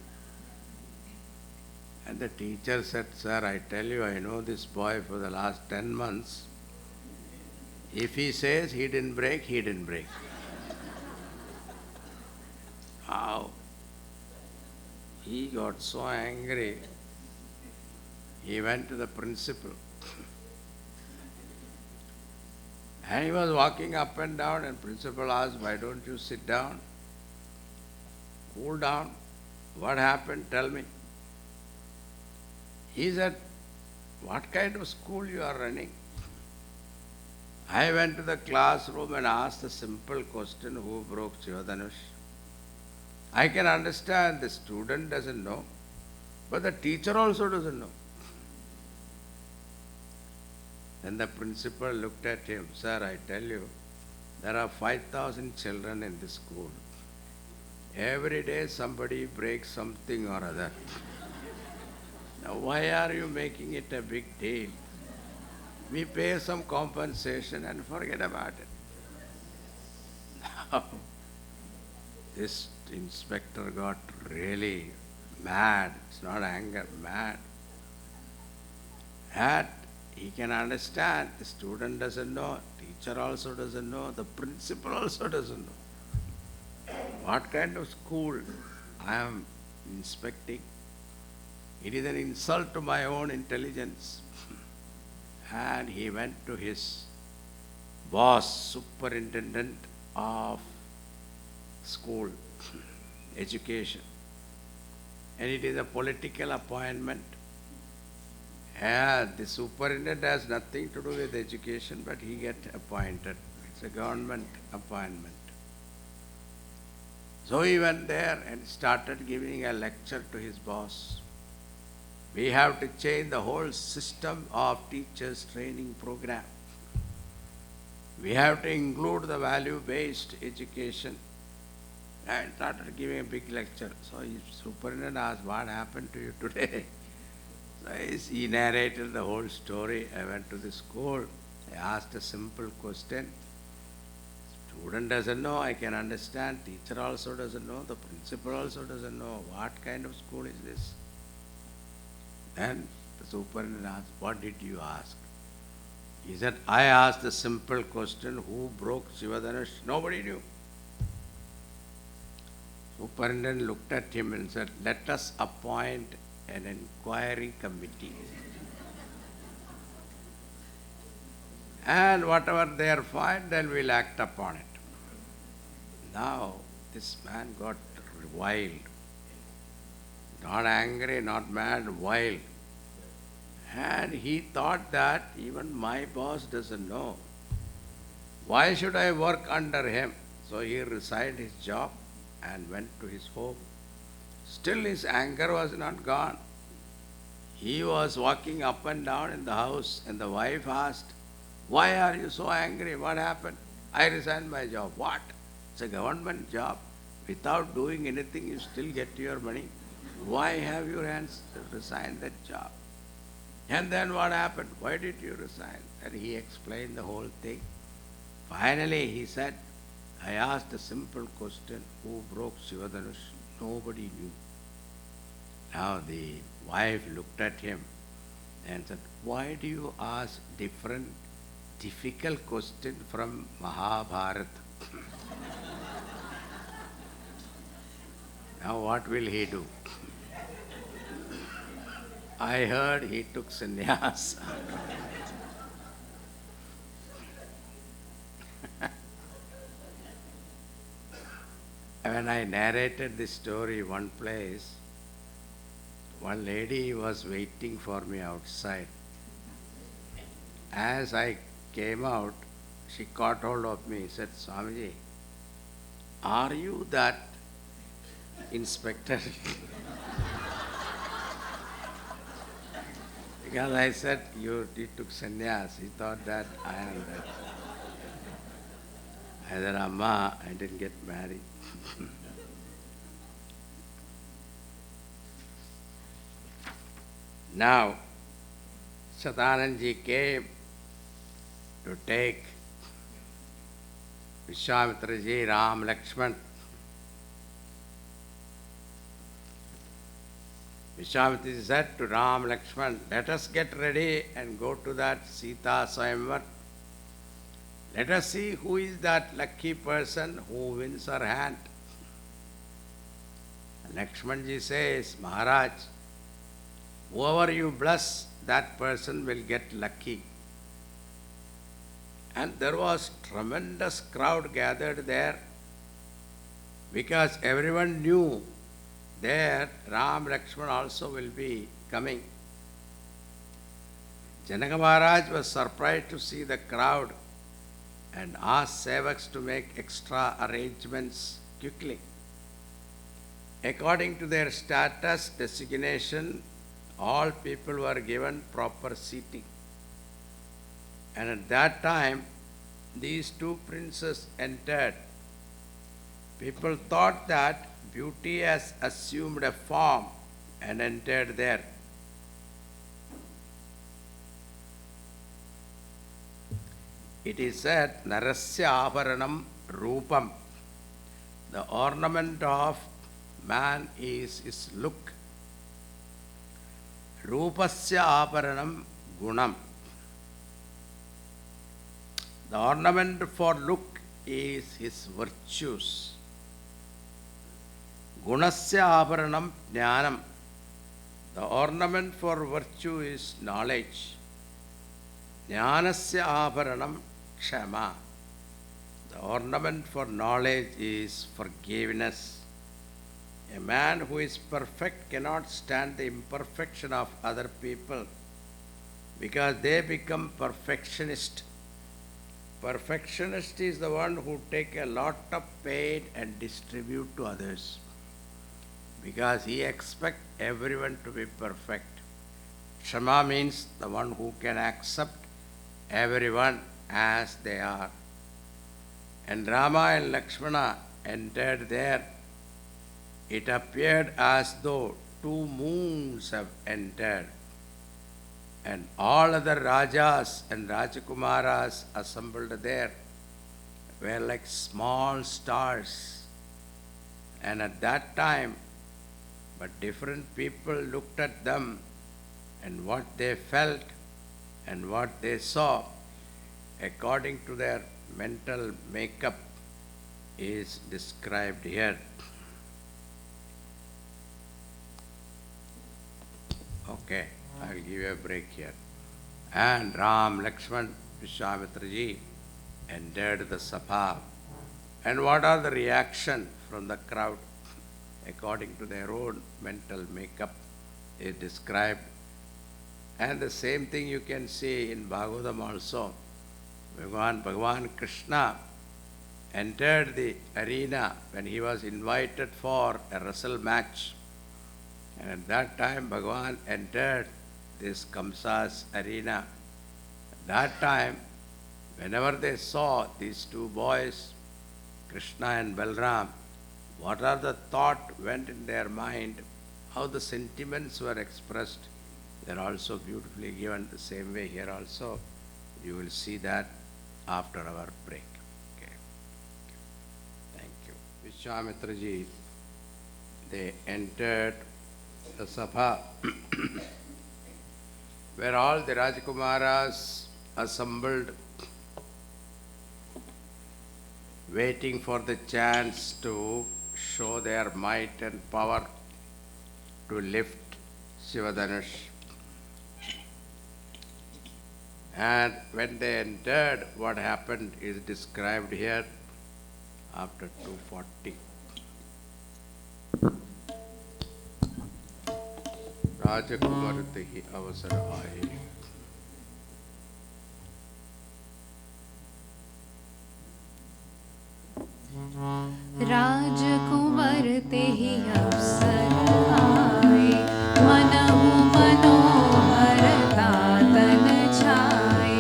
And the teacher said, sir, I tell you, I know this boy for the last 10 months. If he says he didn't break, he didn't break. How? He got so angry. He went to the principal. And he was walking up and down, and principal asked, why don't you sit down? Cool down. What happened? Tell me. He said, what kind of school you are running? I went to the classroom and asked a simple question, who broke Shivadhanush? I can understand the student doesn't know, but the teacher also doesn't know. Then the principal looked at him, sir, I tell you, there are 5,000 children in this school. Every day somebody breaks something or other. Now why are you making it a big deal? We pay some compensation and forget about it. Now, this inspector got really mad. It's not anger, mad. That he can understand. The student doesn't know, teacher also doesn't know, the principal also doesn't know. What kind of school I am inspecting? It is an insult to my own intelligence. And he went to his boss, superintendent of school, education. And it is a political appointment. And the superintendent has nothing to do with education, but he gets appointed. It's a government appointment. So he went there and started giving a lecture to his boss. We have to change the whole system of teachers' training program. We have to include the value-based education. And started giving a big lecture. So his superintendent asked, what happened to you today? So he narrated the whole story. I went to the school. I asked a simple question. Student doesn't know, I can understand. Teacher also doesn't know. The principal also doesn't know. What kind of school is this? Then the superintendent asked, what did you ask? He said, I asked a simple question, who broke Shivadhanush? Nobody knew. Superintendent looked at him and said, let us appoint an inquiry committee. And whatever they find, then we'll act upon it. Now, this man got wild. Not angry, not mad, wild. And he thought that even my boss doesn't know. Why should I work under him? So he resigned his job and went to his home. Still his anger was not gone. He was walking up and down in the house, and the wife asked, why are you so angry? What happened? I resigned my job. What? It's a government job. Without doing anything, you still get your money. Why have you resigned that job? And then what happened? Why did you resign? And he explained the whole thing. Finally, he said, I asked a simple question, who broke Shivadanush? Nobody knew. Now the wife looked at him and said, why do you ask different difficult question from Mahabharata? Now what will he do? I heard he took sannyas. When I narrated this story one place, one lady was waiting for me outside. As I came out, she caught hold of me and said, Swamiji, are you that inspector? Because I said, you took sannyas. He thought that I am that. I said, Amma, I didn't get married. Now, Shatanandaji came to take Vishwamitraji, Ram, Lakshman. Vishwamitraji said to Ram, Lakshman, let us get ready and go to that Sita Swayamvar. Let us see who is that lucky person who wins her hand. Lakshmanji says, Maharaj, whoever you bless, that person will get lucky. And there was tremendous crowd gathered there because everyone knew there Ram Lakshman also will be coming. Janaka Maharaj was surprised to see the crowd and asked sevaks to make extra arrangements quickly. According to their status designation, all people were given proper seating. And at that time, these two princes entered. People thought that beauty has assumed a form and entered there. It is said, Narasya Avaranam Rupam. The ornament of man is his look. Rupasya Avaranam Gunam. The ornament for look is his virtues. Gunasya Avaranam Jnanam. The ornament for virtue is knowledge. Jnanasya Avaranam Kshama. The ornament for knowledge is forgiveness. A man who is perfect cannot stand the imperfection of other people because they become perfectionist. Perfectionist is the one who take a lot of pain and distribute to others because he expects everyone to be perfect. Kshama means the one who can accept everyone as they are. And Rama and Lakshmana entered there. It appeared as though two moons have entered, and all other Rajas and Rajakumaras assembled there were like small stars. And at that time, but different people looked at them and what they felt and what they saw according to their mental makeup is described here. Okay, I will give you a break here. And Ram, Lakshman, Vishwamitraji entered the Sabha. And what are the reaction from the crowd according to their own mental makeup is described. And the same thing you can see in Bhagavatam also. Bhagavan Krishna entered the arena when he was invited for a wrestle match. And at that time, Bhagavan entered this Kamsa's arena. At that time, whenever they saw these two boys, Krishna and Balram, what are the thought went in their mind, how the sentiments were expressed, they are also beautifully given the same way here also. You will see that after our break. Okay. Thank you. Vishwamitraji, they entered the Sabha where all the Rajkumaras assembled, waiting for the chance to show their might and power to lift Shivadanush. And when they entered, what happened is described here after 240. Rajakumaratihi avasara aaye. राजकुंवर ते ही अवसर आए, मनहु मनोहर तातन छाए,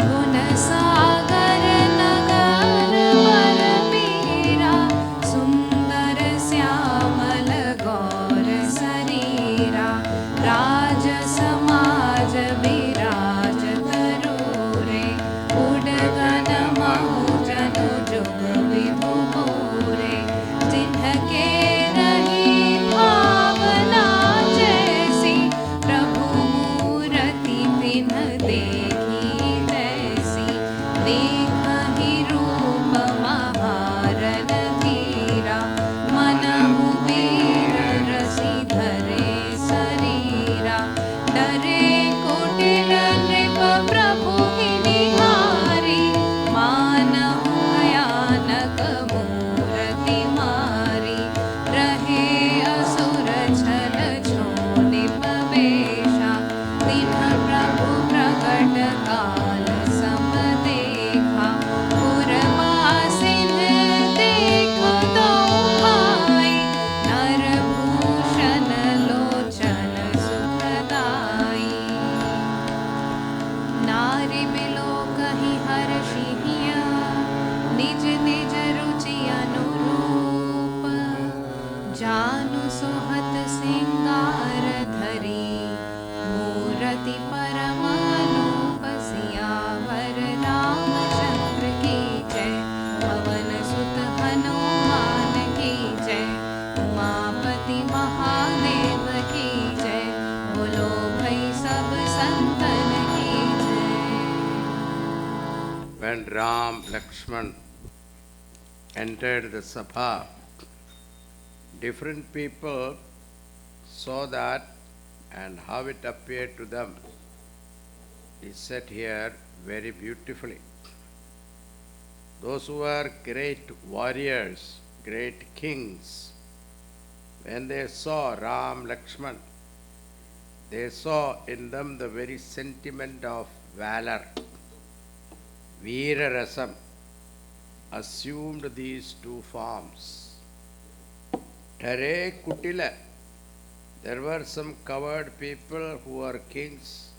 गुण सागर नगर वर मीरा, सुंदर श्यामल गौर शरीरा, राज समाज विराज तरूरे, उडगन महु जनु जुग विभु मोरे, जिन्हके रही भावना जैसी, प्रभु मूरति तिन्ह देखी तैसी, देखहि रूप महारन धीरा, मनहु वीर रसी धरे शरीरा, डरे कुटिल नृप प्रभु ही निहारी, मानहु भयानक मूरति मारी, रहे असुर छल छोनिप वेशा, तिन्ह प्रभु प्रगट काल सम देखा, पुरवासिन देख दो भाई, नर भूषण लोचन सुखदाई, नारी बिलो कही हर्षिया, निज निज रुचि अनुरूप, जानु सोहत सिंगार धरी, मूरति परमानूप, सियावर रामचंद्र की जय, पवन सुत हनुमान की जय, उमापति महादेव की जय, बोलो भाई सब संतन की जय। When Ram, Lakshman entered the Sabha, different people saw that and how it appeared to them is said here very beautifully. Those who were great warriors, great kings, when they saw Ram, Lakshman, they saw in them the very sentiment of valor. Veera Rasam assumed these two forms. Tare Kutila, there were some coward people who were kings.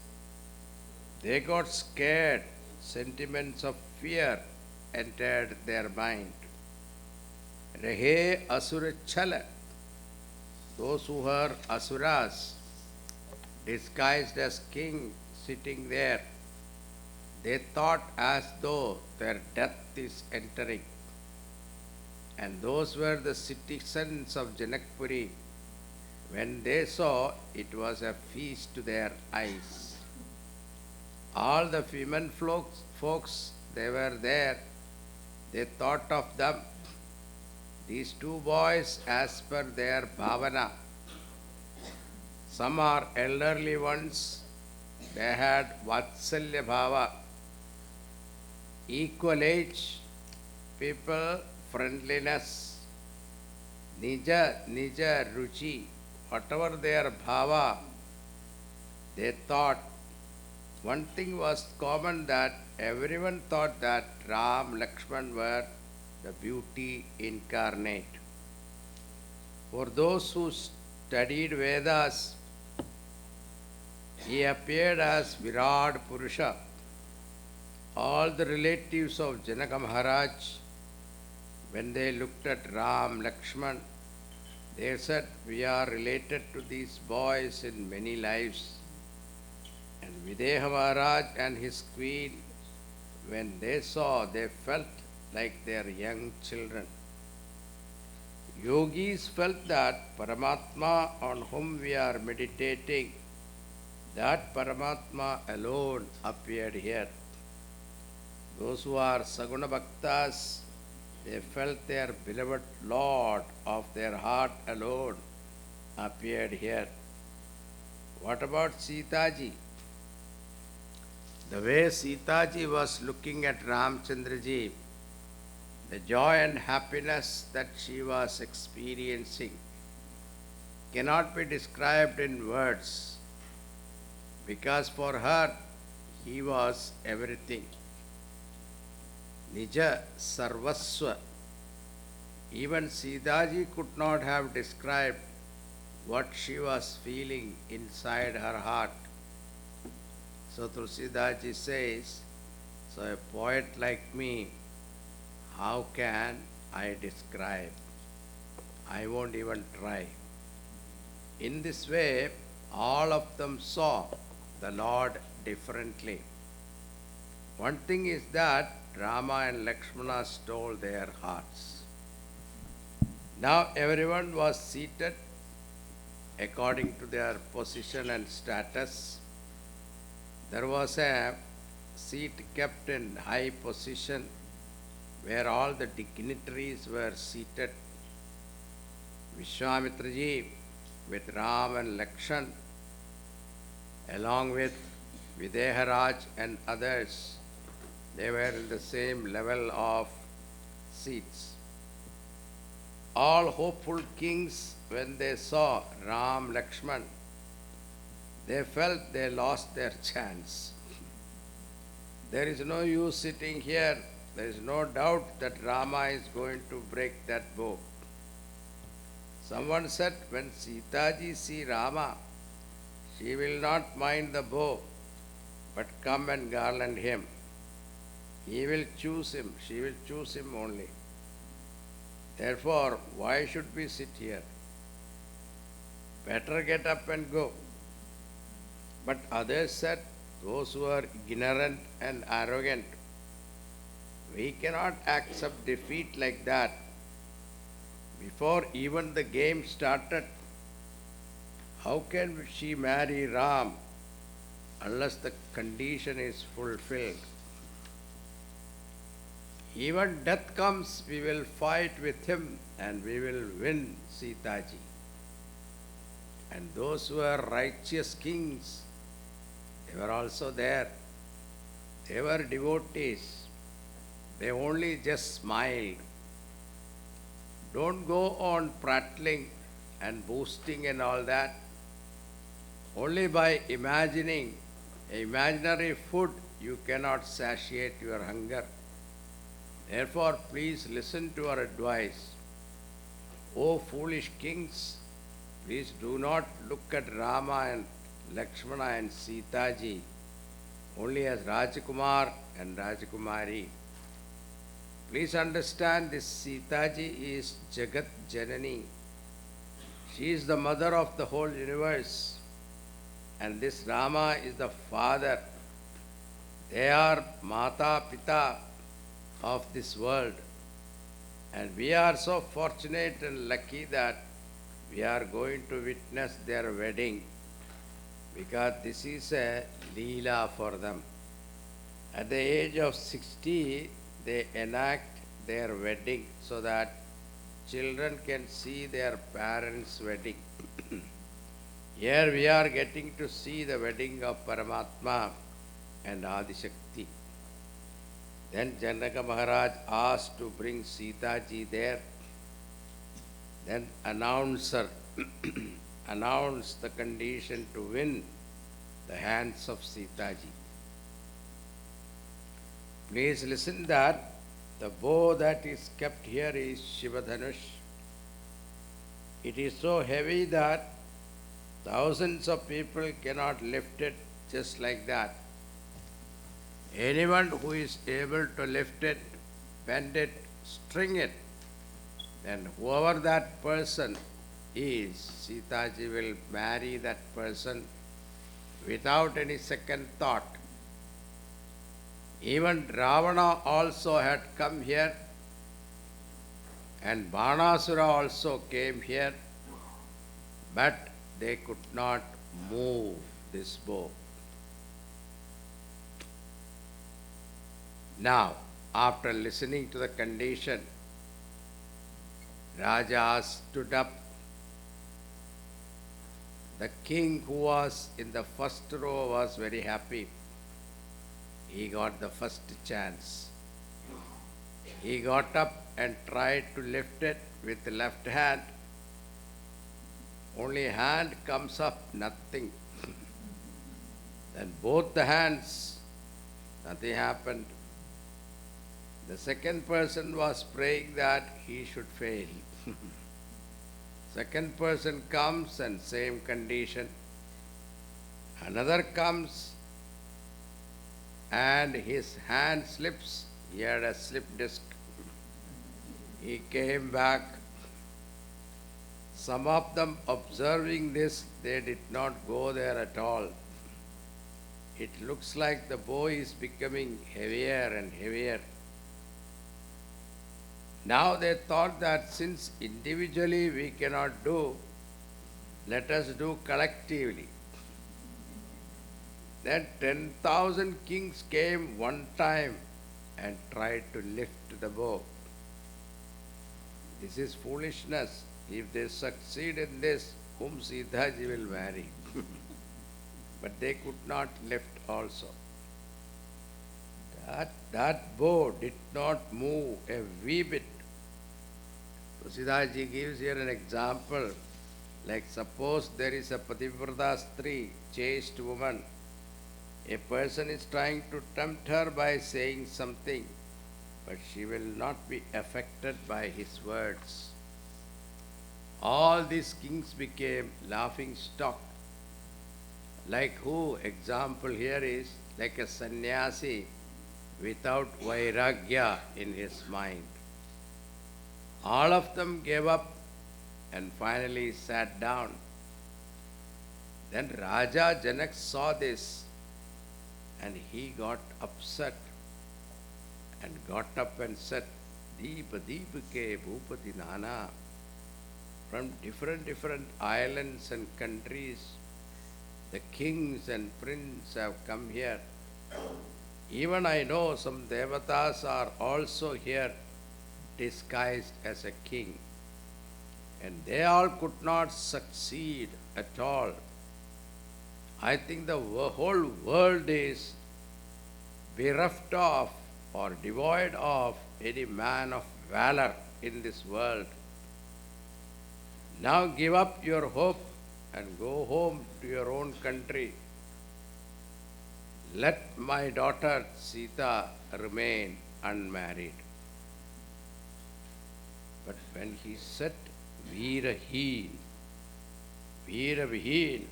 They got scared. Sentiments of fear entered their mind. Rehe Asura Chala, those who were Asuras, disguised as king sitting there, they thought as though their death is entering. And those were the citizens of Janakpuri. When they saw, it was a feast to their eyes. All the women folks, they were there. They thought of them. These two boys, as per their bhavana. Some are elderly ones. They had Vatsalya Bhava. Equal age, people, friendliness, Nija Ruchi, whatever their bhava, they thought. One thing was common, that everyone thought that Ram, Lakshman were the beauty incarnate. For those who studied Vedas, he appeared as Virat Purusha. All the relatives of Janaka Maharaj, when they looked at Ram, Lakshman, they said, we are related to these boys in many lives. And Videha Maharaj and his queen when they saw, they felt like they are young children. Yogis felt that Paramatma on whom we are meditating, that Paramatma alone appeared here. Those who are Saguna Bhaktas, they felt their beloved Lord of their heart alone appeared here. What about Sitaji? The way Sitaji was looking at Ramchandraji, the joy and happiness that she was experiencing cannot be described in words, because for her he was everything. Nija Sarvaswa. Even Sitaji could not have described what she was feeling inside her heart. So Tulsidaji says, so a poet like me, how can I describe? I won't even try. In this way, all of them saw the Lord differently. One thing is that Rama and Lakshmana stole their hearts. Now everyone was seated according to their position and status. There was a seat kept in high position where all the dignitaries were seated. Vishwamitraji with Ram and Lakshan, along with Videharaj and others, they were in the same level of seats. All hopeful kings, when they saw Ram, Lakshman, they felt they lost their chance. There is no use sitting here. There is no doubt that Rama is going to break that bow. Someone said, when Sitaji see Rama, she will not mind the bow, but come and garland him. He will choose him, she will choose him only. Therefore, why should we sit here? Better get up and go. But others said, those who are ignorant and arrogant, we cannot accept defeat like that. Before even the game started, how can she marry Ram unless the condition is fulfilled? Even death comes, we will fight with him and we will win Sitaji. And those who are righteous kings, they were also there. They were devotees. They only just smiled. Don't go on prattling and boasting and all that. Only by imagining imaginary food you cannot satiate your hunger. Therefore, please listen to our advice. O foolish kings, please do not look at Rama and Lakshmana and Sitaji only as Rajakumar and Rajakumari. Please understand, this Sitaji is Jagat Janani. She is the mother of the whole universe. And this Rama is the father. They are Mata Pita of this world. And we are so fortunate and lucky that we are going to witness their wedding, because this is a Leela for them. At the age of 60, they enact their wedding so that children can see their parents' wedding. Here we are getting to see the wedding of Paramatma and Adishakti. Then Janaka Maharaj asked to bring Sitaji there. Then announcer announced the condition to win the hands of Sitaji. Please listen that the bow that is kept here is Shivadhanush. It is so heavy that thousands of people cannot lift it just like that. Anyone who is able to lift it, bend it, string it, then whoever that person is, Sitaji will marry that person without any second thought. Even Ravana also had come here, and Banasura also came here, but they could not move this bow. Now, after listening to the condition, Raja stood up. The king who was in the first row was very happy. He got the first chance. He got up and tried to lift it with the left hand. Only hand comes up, nothing. Then both the hands, nothing happened. The second person was praying that he should fail. Second person comes and same condition. Another comes and his hand slips. He had a slip disc. He came back. Some of them observing this, they did not go there at all. It looks like the bow is becoming heavier and heavier. Now they thought that since individually we cannot do, let us do collectively. Then 10,000 kings came one time and tried to lift the bow. This is foolishness. If they succeed in this, whom Sitaji will marry? But they could not lift also. That bow did not move a wee bit. Sitaji gives here an example. Like suppose there is a Pativrata Stri, chaste woman. A person is trying to tempt her by saying something, but she will not be affected by his words. All these kings became laughing stock. Like who? Example here is like a sannyasi without vairagya in his mind. All of them gave up and finally sat down. Then Raja Janak saw this and he got upset and got up and said, Deepa Deepake Bhupati Nana. From different islands and countries, the kings and princes have come here. Even I know some devatas are also here disguised as a king. And they all could not succeed at all. I think the whole world is bereft of or devoid of any man of valor in this world. Now give up your hope and go home to your own country. Let my daughter Sita remain unmarried. But when he said Veeraheen, Veeravihin,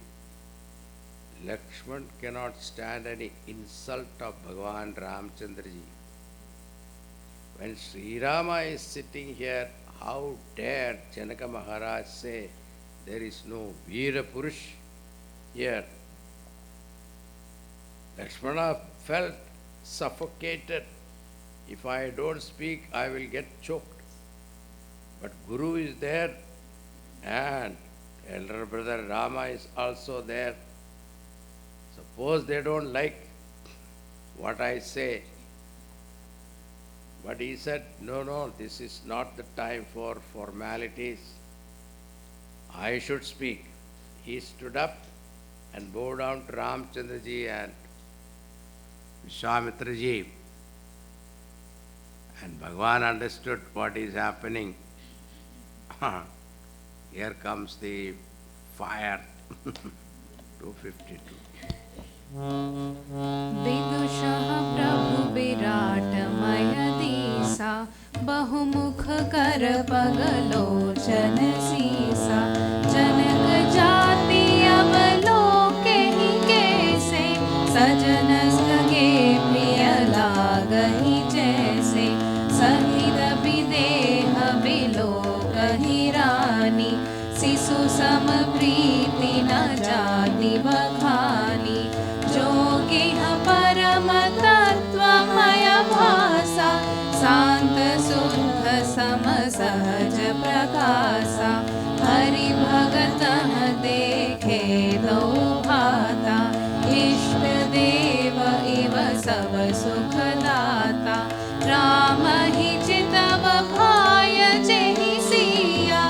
Lakshman cannot stand any insult of Bhagavan Ramchandraji. When Sri Rama is sitting here, how dare Janaka Maharaj say there is no Veera Purush here? Lakshmana felt suffocated. If I don't speak, I will get choked. But Guru is there and elder brother Rama is also there. Suppose they don't like what I say. But he said, no, this is not the time for formalities. I should speak. He stood up and bowed down to Ramchandraji and Vishwamitraji. And Bhagavan understood what is happening. Here comes the fire. 252. विदुषः प्रभु विराट मय दीसा बहुमुख कर पगलोचन सीसा जनक जाति अवलोके ही कैसे सजन सगे प्रिय लागहि जैसे सहित विदेह बिलोकहि रानी शिशु सम प्रीति न जाति बखानी जोगिह परम तत्व शुद्ध सम सहज प्रकाशा हरि भगत देखे दो भाता इष्ट देव इव सब सुख दाता राम ही चितव भाय जेहि सिया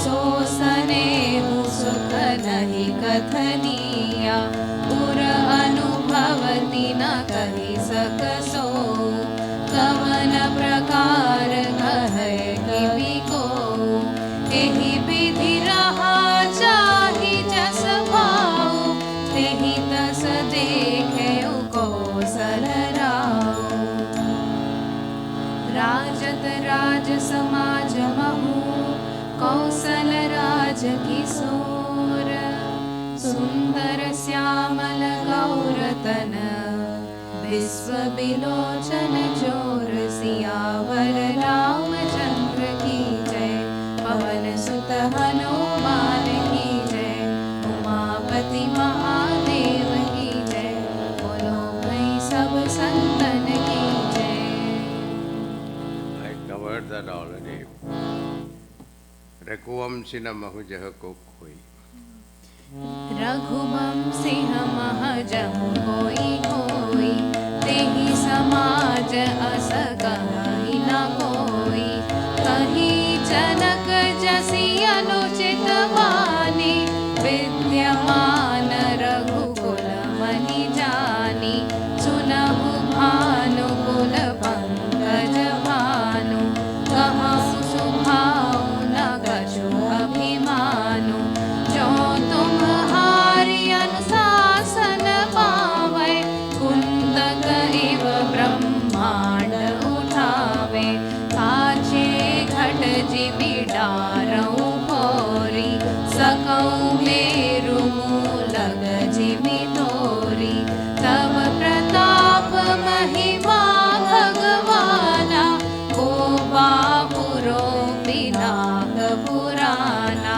सो सनेहु सुख नहीं कथनिया पुर अनुभवति न कहि सकसो कवन प्रकार कहे किबि को एहि विधि रहा चाहि जस भाऊ तेहि तस देखे कौशल राव राजत राज समाज महु कौशल राज किशोर सुंदर श्यामल गौरतन विश्व बिलोचन चोर सियावर रामचंद्र की जय पवन सुत हनुमान की जय उमापति महादेव की जय बोलो भाई सब संतन की जय. I covered that already. रघुवंशिन महु को कोई रघुवंशी महजहु कोई कोई तेहि समाज अस कहि न कोई कही जनक जसि अनुचित वाणी विद्यमान रघुकुल महि जानी सुनहु भानुकुल पंकज भानु कहु सुभाउ न कछु अभिमानु जो तुम हारि अनुशासन पावै कुंदक इव ब्रह्मांड उठावे काछे घट जिमि डारऊ भोरी सकऊ मेरु मूलग जिमि तोरी तब प्रताप महिमा भगवाना को बापुरो बिनाग पुराना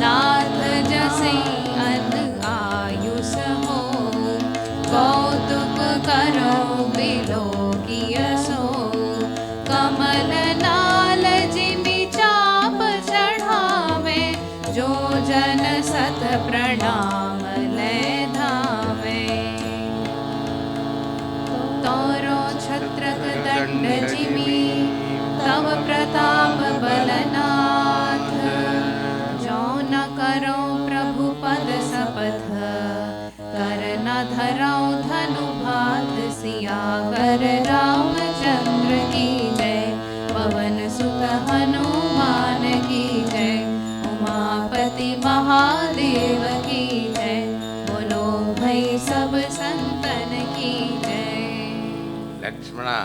नाथ जसै अन आयुष हो कौतुक करो बिलोकिय सो कमल नाल जिमि चाप चढ़ावे जो जन सत प्रणाम ले धावे तोरो छत्रक दंड जिमि तव प्रताप बलनाथ जो न करो प्रभु पद सपथ कर न धरो धनु भात सियावर रामचंद्र की जय पवन सुत हनुमान की जय उमापति महादेव की जय बोलो भाई सब संतन की जय. Lakshmana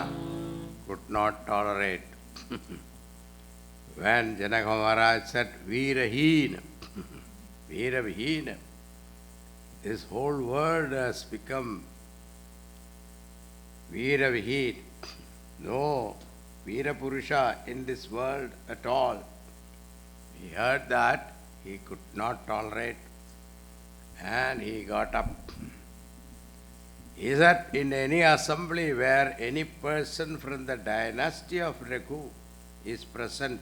could not tolerate when Janaka Maharaj said Veeraheen, Veeraviheen, this whole world has become Veeraviheen. No Veerapurusha in this world at all. He heard that, he could not tolerate, and he got up. He said, in any assembly where any person from the dynasty of Raghu is present,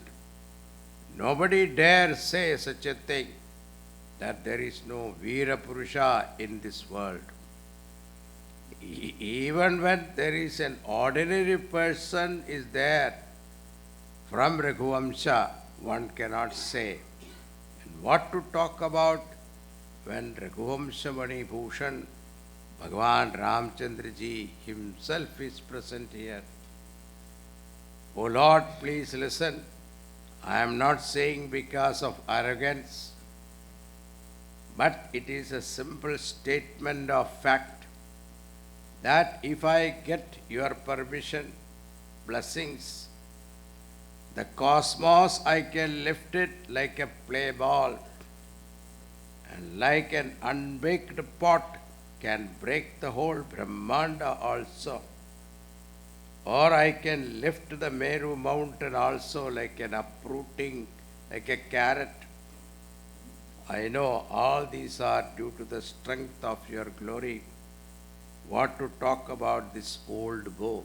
nobody dare say such a thing, that there is no Veerapurusha in this world. Even when there is an ordinary person is there from Raghuvamsha, one cannot say. And what to talk about when Raghuvamsha Mani Bhushan, Bhagavan Ramchandraji himself is present here. O Lord, please listen. I am not saying because of arrogance, but it is a simple statement of fact that if I get your permission, blessings, the cosmos I can lift it like a play ball, and like an unbaked pot can break the whole Brahmanda also. Or I can lift the Meru mountain also like an uprooting, like a carrot. I know all these are due to the strength of your glory. What to talk about this old bow?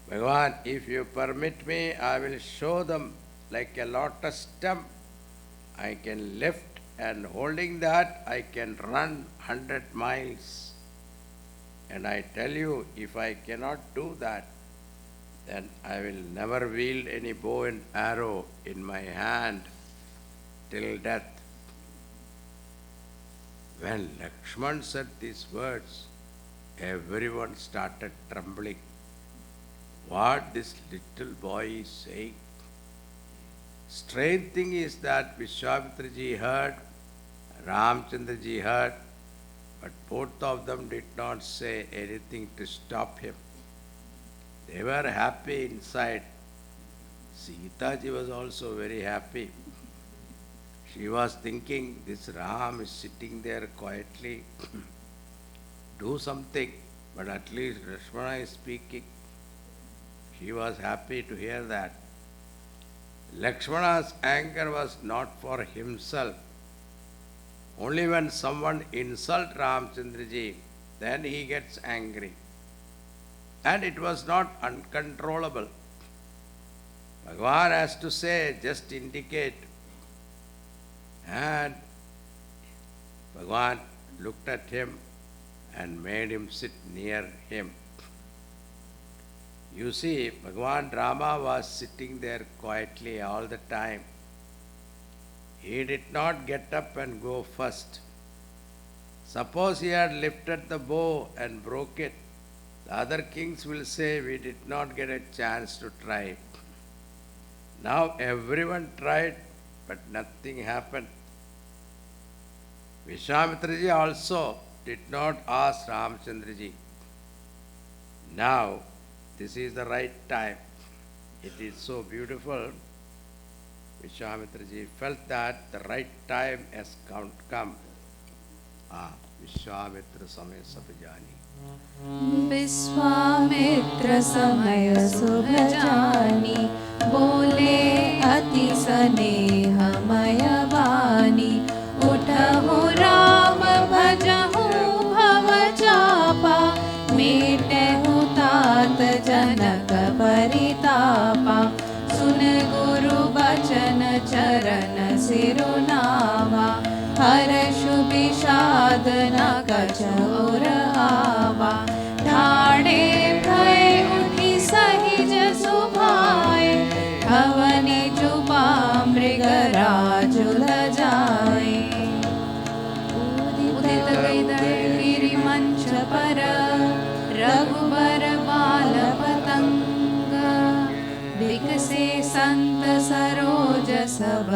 Bhagavan, if you permit me, I will show them like a lotus stem. I can lift, and holding that, I can run 100 miles. And I tell you, if I cannot do that, then I will never wield any bow and arrow in my hand till death. When Lakshman said these words, everyone started trembling. What this little boy is saying? Strange thing is that Vishwamitraji heard, Ramchandraji heard, but both of them did not say anything to stop him. They were happy inside. Sitaji was also very happy. She was thinking, this Ram is sitting there quietly. Do something, but at least Lakshmana is speaking. She was happy to hear that. Lakshmana's anger was not for himself. Only when someone insults Ramchandraji, then he gets angry. And it was not uncontrollable. Bhagavan has to say, just indicate. And Bhagavan looked at him and made him sit near him. You see, Bhagavan Rama was sitting there quietly all the time. He did not get up and go first. Suppose he had lifted the bow and broke it, the other kings will say we did not get a chance to try. Now everyone tried, but nothing happened. Vishwamitraji also did not ask Ramchandraji. Now, this is the right time. It is so beautiful. Vishwamitraji felt that the right time has come. Vishwamitra Samaya Sabhajani. Vishwamitra समय शुभ जानी बोले अति स्नेहमय वाणी उठहु राम भजहु भव चापा मेटहु तात जनक परितापा सुन गुरु बचन चरण सिरुनावा हर्षु विषाद न कछुर आवा ठाणे भय उठी सहिज सुभाए भवनि जुबा मृगराज जाए उदित गिरि मंच पर रघुबर बाल पतंग विकसे संत सरोज सब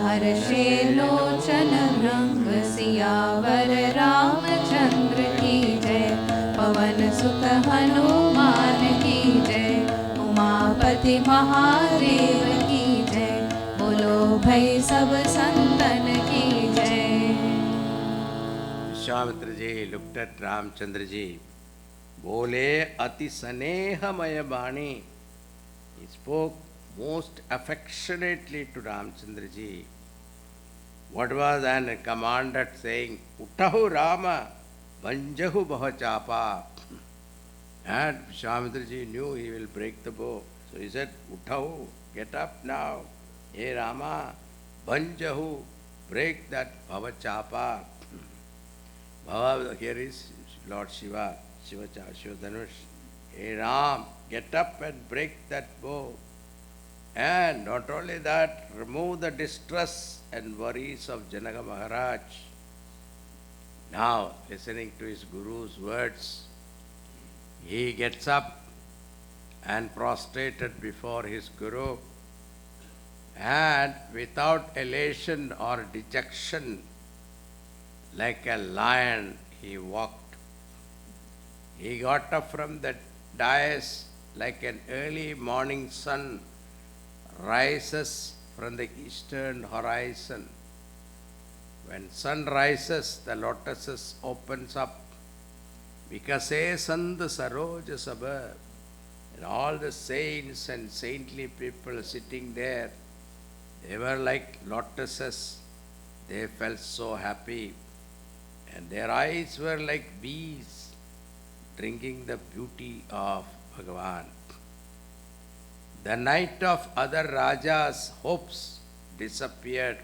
हर्षे लोचन भृंग सियावर रामचंद्र की जय पवन सुत हनुमान की जय उमापति महादेव की जय बोलो भाई सब संतन की जय. Vishwamitraji looked at Ramchandraji. Bole ati sanehamaya bani. He spoke most affectionately to Ramchandraji. What was then commanded saying, Uttahu Rama, Vanjahu Bahachapa. And Vishwamitraji knew he will break the bow. So he said, Uttahu, get up now. Hey Rama, Vanjahu, break that Bhavachapa. Bhava, here is Lord Shiva, Shiva Dhanush. Hey Ram, get up and break that bow. And not only that, remove the distress and worries of Janaka Maharaj. Now, listening to his Guru's words, he gets up and prostrated before his Guru, and without elation or dejection, like a lion, he walked. He got up from the dais like an early morning sun rises from the eastern horizon. When sun rises, the lotuses opens up. Vikase Sandha Saroja Sabha. And all the saints and saintly people sitting there, they were like lotuses. They felt so happy. And their eyes were like bees drinking the beauty of Bhagavan. The night of other Rajas' hopes disappeared.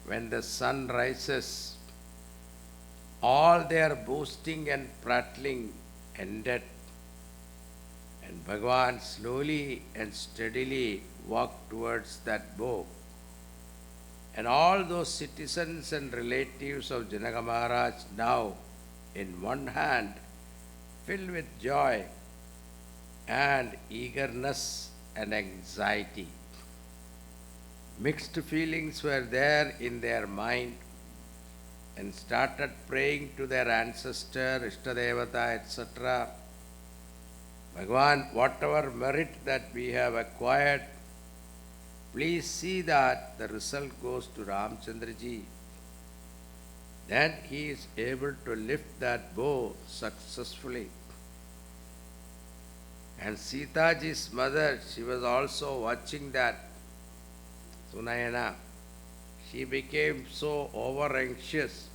When the sun rises, all their boasting and prattling ended, and Bhagavan slowly and steadily walked towards that bow. And all those citizens and relatives of Janaka Maharaj now in one hand, filled with joy and eagerness and anxiety. Mixed feelings were there in their mind, and started praying to their ancestor, Ishtadevata, etc. Bhagavan, whatever merit that we have acquired, please see that the result goes to Ramchandraji. Then he is able to lift that bow successfully. And Sitaji's mother, she was also watching that. Sunayana, she became so over anxious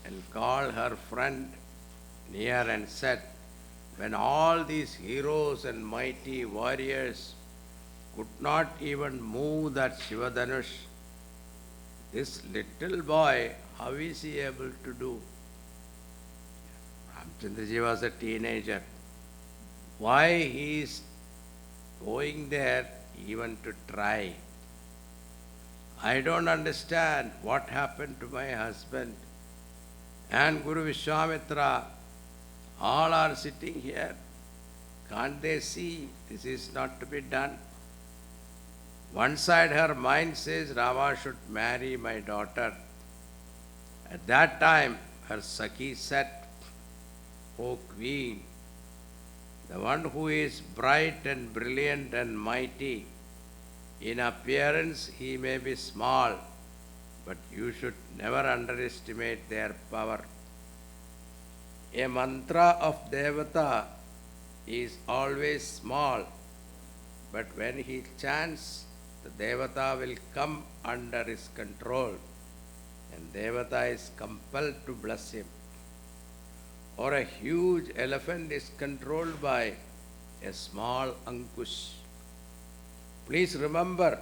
and called her friend near and said, when all these heroes and mighty warriors could not even move that Shivadanush, this little boy, how is he able to do? Ramchandraji was a teenager. Why he is going there even to try? I don't understand what happened to my husband and Guru Vishwamitra. All are sitting here. Can't they see this is not to be done? One side her mind says Rama should marry my daughter. At that time her Sakhi said, O Queen, the one who is bright and brilliant and mighty, in appearance he may be small, but you should never underestimate their power. A mantra of Devata is always small, but when he chants, the Devata will come under his control, and Devata is compelled to bless him. Or a huge elephant is controlled by a small Ankush. Please remember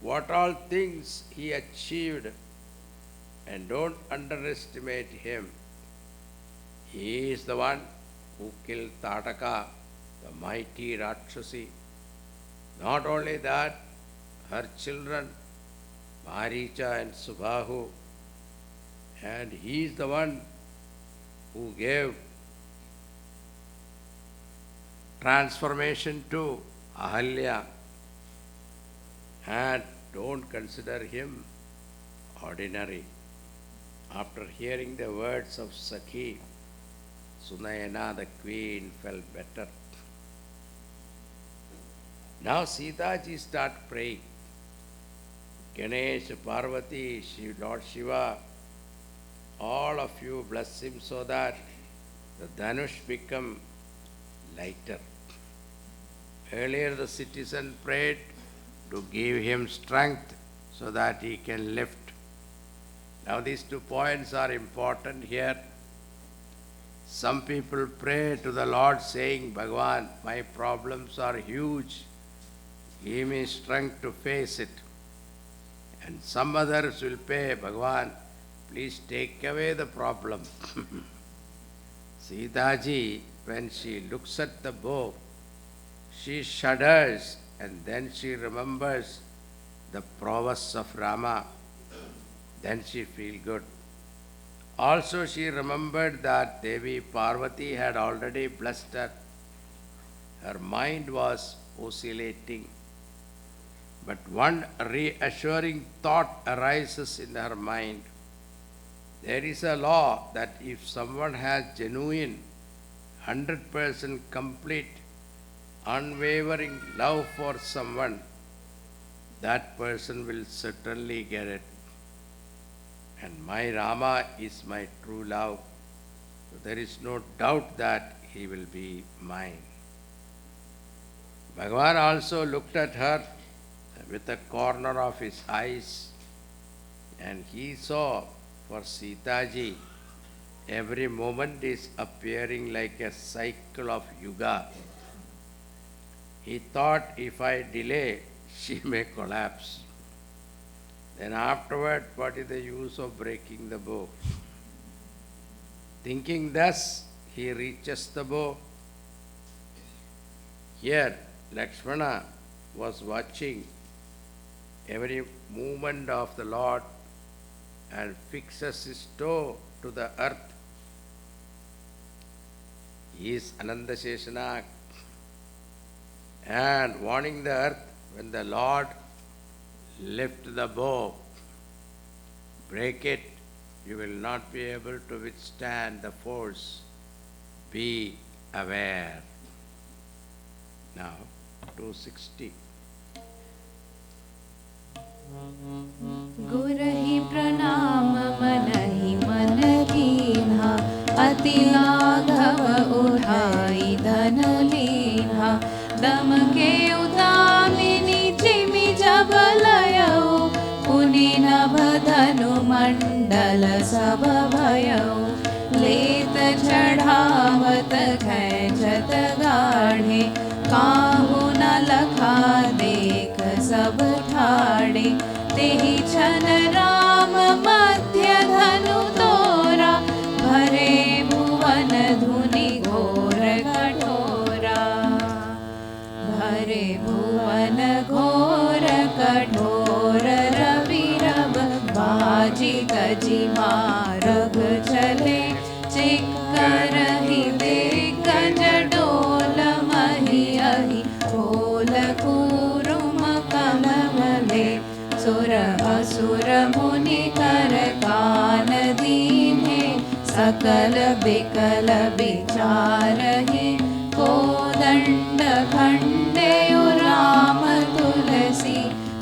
what all things he achieved and don't underestimate him. He is the one who killed Tataka, the mighty Rakshasi. Not only that, her children, Maricha and Subhahu, and he is the one who gave transformation to Ahalya. And don't consider him ordinary. After hearing the words of Sakhi, Sunayana, the queen, felt better. Now Sitaji start praying. Ganesh, Parvati, Lord Shiva, all of you bless him so that the Dhanush become lighter. Earlier the citizen prayed to give him strength so that he can lift. Now these 2 points are important here. Some people pray to the Lord saying, Bhagavan, my problems are huge. Give me strength to face it. And some others will pray, Bhagavan, please take away the problem. Sitaji, when she looks at the bow, she shudders and then she remembers the prowess of Rama. Then she feels good. Also she remembered that Devi Parvati had already blessed her. Her mind was oscillating. But one reassuring thought arises in her mind. There is a law that if someone has genuine, 100% complete, unwavering love for someone, that person will certainly get it. And my Rama is my true love. So there is no doubt that he will be mine. Bhagavan also looked at her with a corner of his eyes, and he saw for Sitaji Every moment is appearing like a cycle of yuga. He thought if I delay, she may collapse. Then afterward, what is the use of breaking the bow? Thinking thus, he reaches the bow. Here, Lakshmana was watching every movement of the Lord and fixes his toe to the earth. He is Ananda Sheshana and warning the earth when the Lord lift the bow, break it, you will not be able to withstand the force. Be aware. Now, 260. गुरहि प्रणाम मनहि मन कीन्हा, अति लाघव उठाई धन लीन्हा। दम के उदामिनी जिमि जब लयऊ, पुनि नभ धनु मंडल सब भयऊ। लेत चढ़ावत खैचत गाढ़े, काहू न लखा देख सब ठाड़े। तेहि छन राम मध्य धनु तोरा, भरे भुवन धुनि घोर कठोरा। भरे भुवन घोर कठोर, रवि रब बाजी तजी मारग चले। चिक्करहि दिग्गज डोल महि अहि, ओल कूरुम कमले। सुर असुर मुनि कर कान दीन्हे, सकल बिकल बिचारहि। कोदंड खंडेयु राम तुलसी,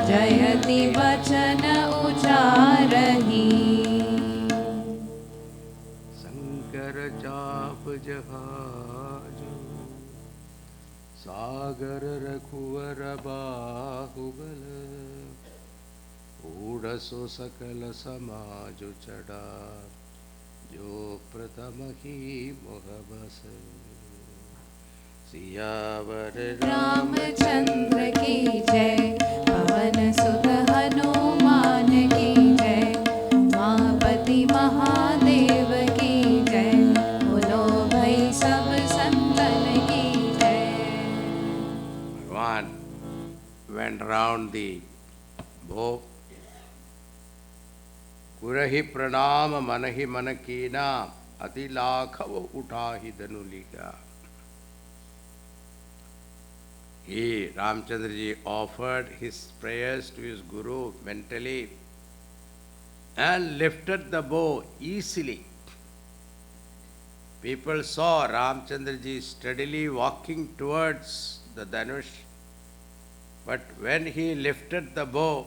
जयति वचन उचारहि। शंकर चाप जहाजो, सागर रघुवर बाहुबल। ऊढ़सो सकल समाजु चढ़ा, जो प्रथम ही मोह बस। सियावर रामचंद्र की जय, पवन सुत हनुमान की जय। उमापति महादेव की जय, बोलो भाई सब संतन की जय। Bhagavan went round the bow. Kurahi pranama manahi manakina, ati lakhava utahi dhanuliga. He, Ramchandraji, offered his prayers to his Guru mentally and lifted the bow easily. People saw Ramchandraji steadily walking towards the Dhanush, but when he lifted the bow,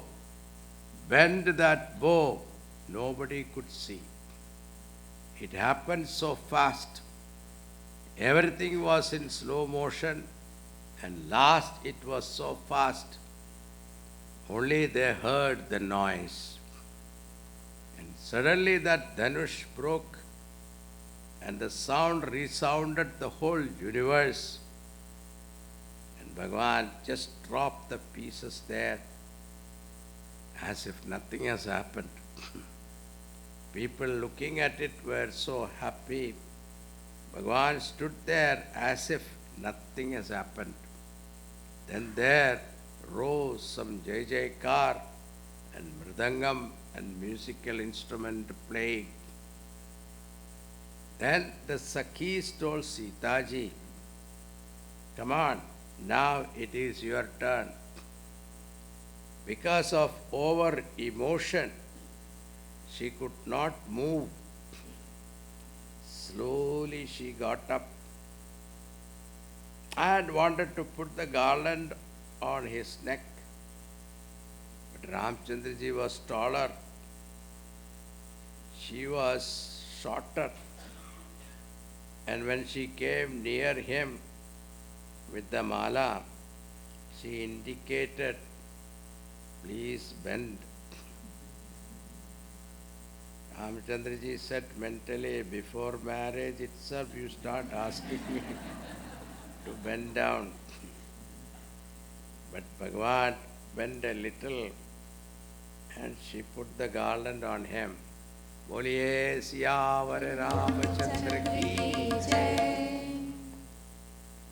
bent that bow, nobody could see. It happened so fast. Everything was in slow motion, and last it was so fast, only they heard the noise. And suddenly that Dhanush broke, and the sound resounded the whole universe. And Bhagavan just dropped the pieces there as if nothing has happened. People looking at it were so happy. Bhagavan stood there as if nothing has happened. Then there rose some Jai Jaikar and Mridangam and musical instrument playing. Then the Sakhis told Sitaji, come on, now it is your turn. Because of over emotion, she could not move. Slowly she got up and wanted to put the garland on his neck. But Ramchandraji was taller. She was shorter. And when she came near him with the mala, she indicated, please bend. Ramachandraji said mentally, before marriage itself you start asking me to bend down. But Bhagavan bent a little and she put the garland on him. Boliye Siyavara Ramachandra ki jai.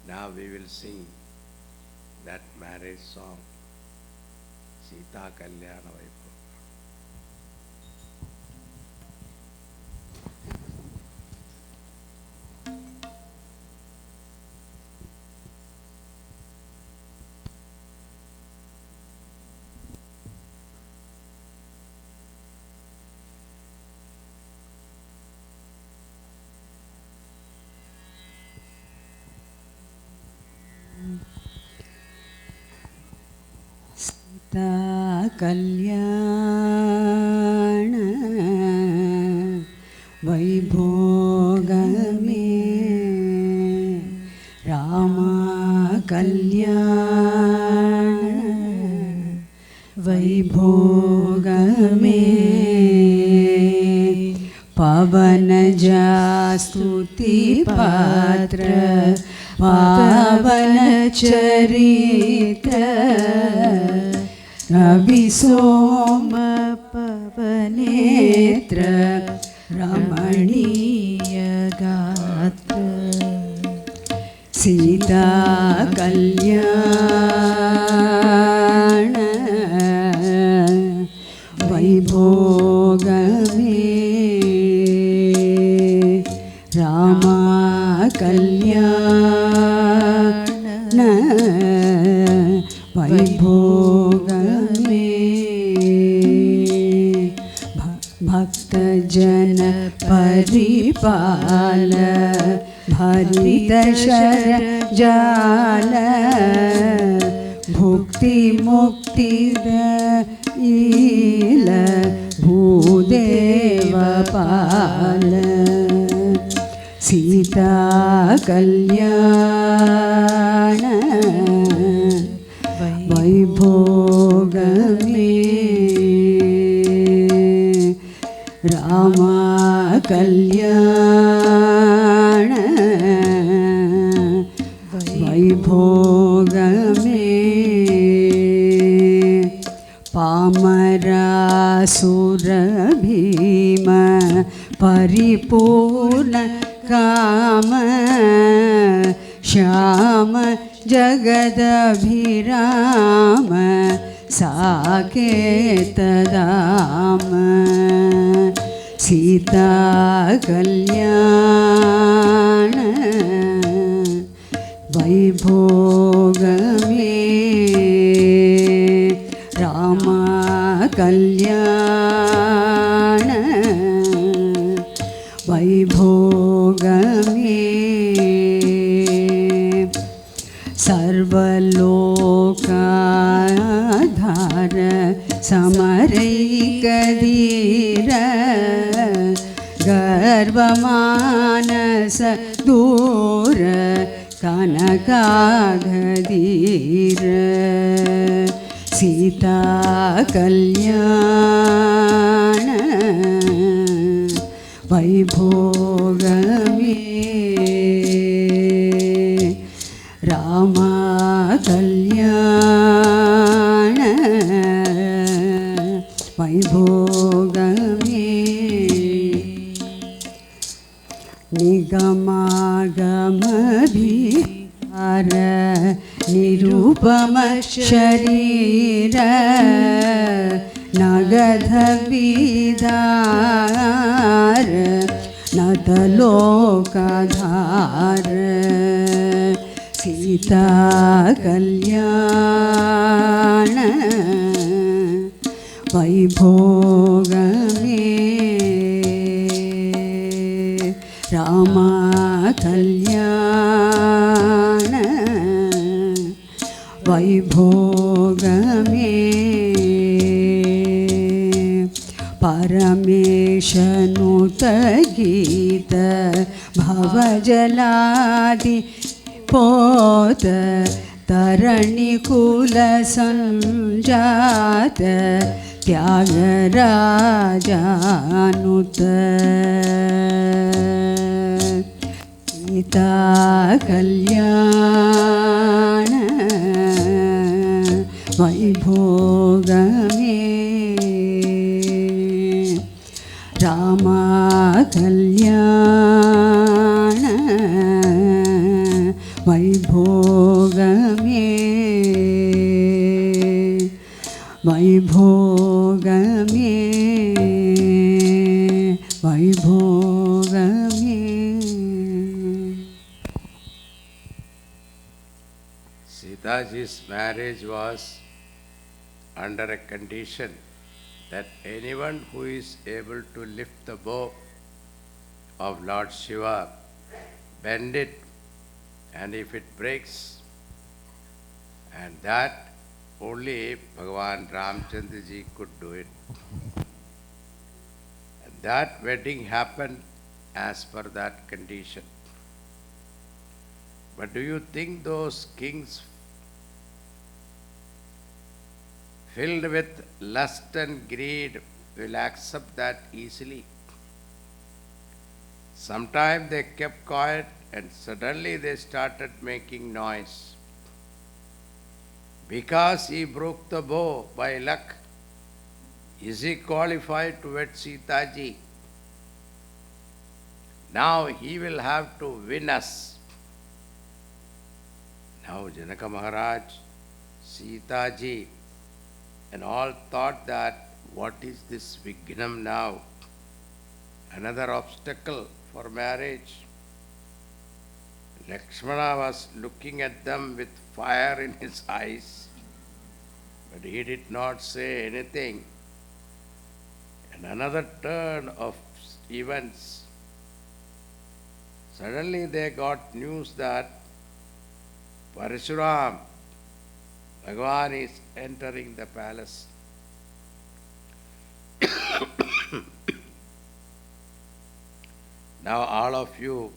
Now we will sing that marriage song, Sita Kalyana Vaibhava. Sita Kalyana Vaibhogame Rama Kalyana Vaibhogame Pavanaja Stuti Patra Pavana Charita Abhisoma Pavanetra Ramaniya Gatra Sita Kalyana Vaibhogame Rama Kalyana Vaibhogame Bhakta Jana Paripala Bharita Sharajala Bhukti Mukti Ila Bhudeva Pala Sita Kalyana Vaibhogame Rama Kalyana Vaibhogame Pamara Surabhima Paripurna Kama Shama Jagadabhirama Saketadama Sita Kalyana Vaibhogame Rama Kalyana Vaibhogame Sarvalokadhara Samareikadhira Garvamanasa Dura Kanakaghadira Sita Kalyana Vaibhogame Rama Kalyana Vaibhogame Nigamagama Nirupama Sharira Nagadha Vidhara Natalokadhara Sita Kalyana Vaibhogame Rama Kalyana Vaibhogame Parameshanuta Gita Bhavajaladi Pota Tarani Kula Sanjata त्यागराजानुत Sita Kalyan वैभोगमे Rama Kalyan वैभोगमे वैभोगमे वैभोगमे. Sitaji's marriage was under a condition that anyone who is able to lift the bow of Lord Shiva, bend it, and if it breaks, and that only Bhagavan Ramchandraji could do it. And that wedding happened as per that condition. But do you think those kings filled with lust and greed will accept that easily? Sometimes they kept quiet and suddenly they started making noise. Because he broke the bow by luck, is he qualified to wed Sitaji? Now he will have to win us. Now Janaka Maharaj, Sitaji, and all thought that what is this Vignam now? Another obstacle for marriage. Lakshmana was looking at them with fire in his eyes, but he did not say anything. And another turn of events. Suddenly they got news that Parashuram, Bhagavan, is entering the palace. Now all of you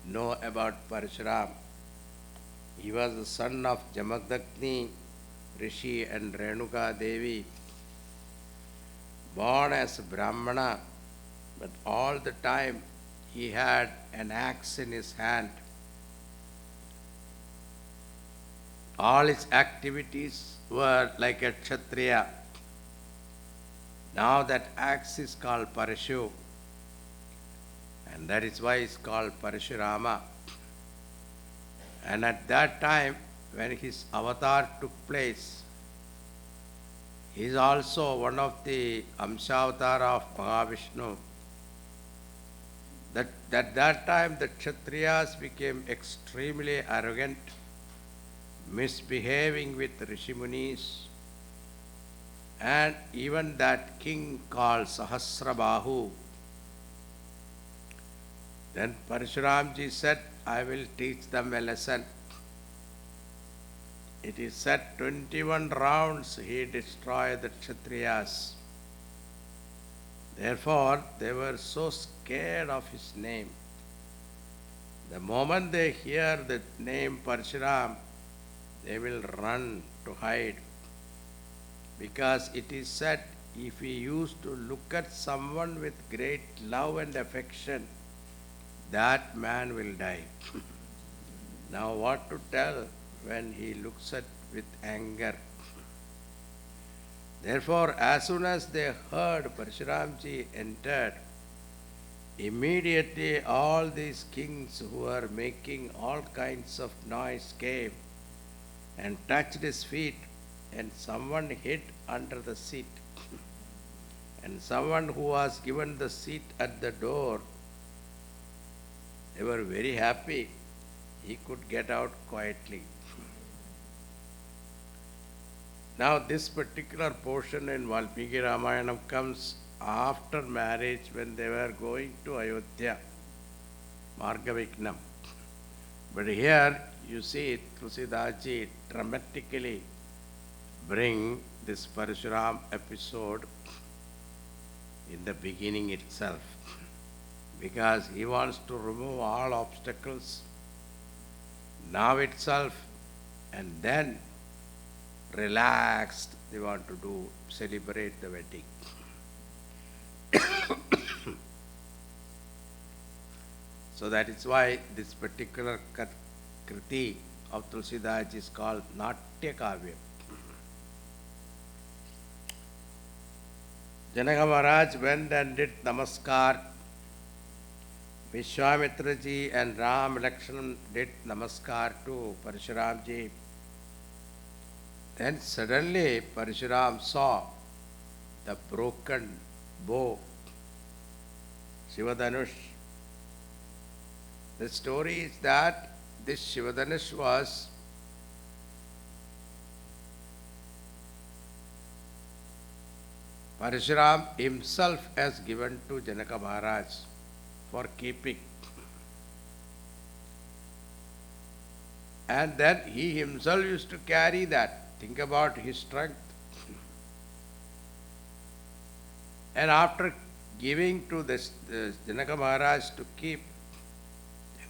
know about Parashuram. He was the son of Jamadagni Rishi and Renuka Devi, born as a Brahmana, but all the time he had an axe in his hand. All his activities were like a Kshatriya. Now that axe is called Parashu, and that is why it's called Parashurama. And at that time, when his avatar took place, he is also one of the Amsavatar of Mahavishnu. That time the Kshatriyas became extremely arrogant, misbehaving with Rishimunis, and even that king called Sahasrabahu. Then Parashuramji said, I will teach them a lesson. It is said 21 rounds he destroyed the Kshatriyas. Therefore, they were so scared of his name. The moment they hear the name Parshuram, they will run to hide. Because it is said, if he used to look at someone with great love and affection, that man will die. Now what to tell when he looks at with anger? Therefore, as soon as they heard Parshuramji entered, immediately all these kings who were making all kinds of noise came and touched his feet, and someone hid under the seat. And someone who was given the seat at the door, they were very happy. He could get out quietly. Now this particular portion in Valmiki Ramayana comes after marriage when they were going to Ayodhya, Margaviknam. But here you see Tulsidaji dramatically bring this Parshuram episode in the beginning itself, because he wants to remove all obstacles now itself, and then relaxed, they want to celebrate the wedding. So that is why this particular kriti of Tulsidas is called Natya Kavya. Janaka Maharaj went and did namaskar. Vishwamitra ji and Ram Lakshman did namaskar to Parshuram ji. Then suddenly Parshuram saw the broken bow, Shivadanush. The story is that this Shivadanush was Parshuram himself has given to Janaka Maharaj for keeping. And then he himself used to carry that. Think about his strength. And after giving to this Janaka Maharaj to keep,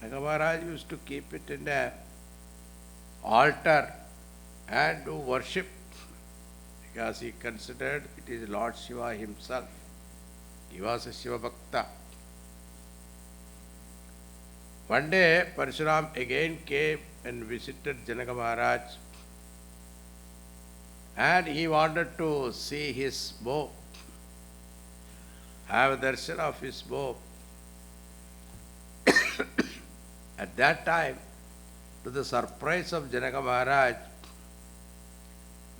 Janaka Maharaj used to keep it in an altar and do worship, because he considered it is Lord Shiva himself. He was a Shiva Bhakta. One day, Parshuram again came and visited Janaka Maharaj, and he wanted to see his bow, have a darshan of his bow. At that time, to the surprise of Janaka Maharaj,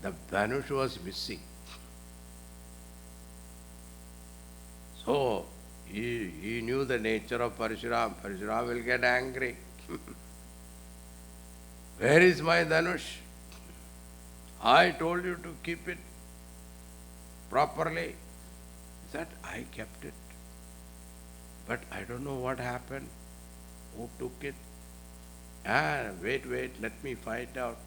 the Dhanush was missing. So, he knew the nature of Parshuram. Parshuram will get angry. Where is my Dhanush? I told you to keep it properly. He said, I kept it. But I don't know what happened. Who took it? And wait, let me find out.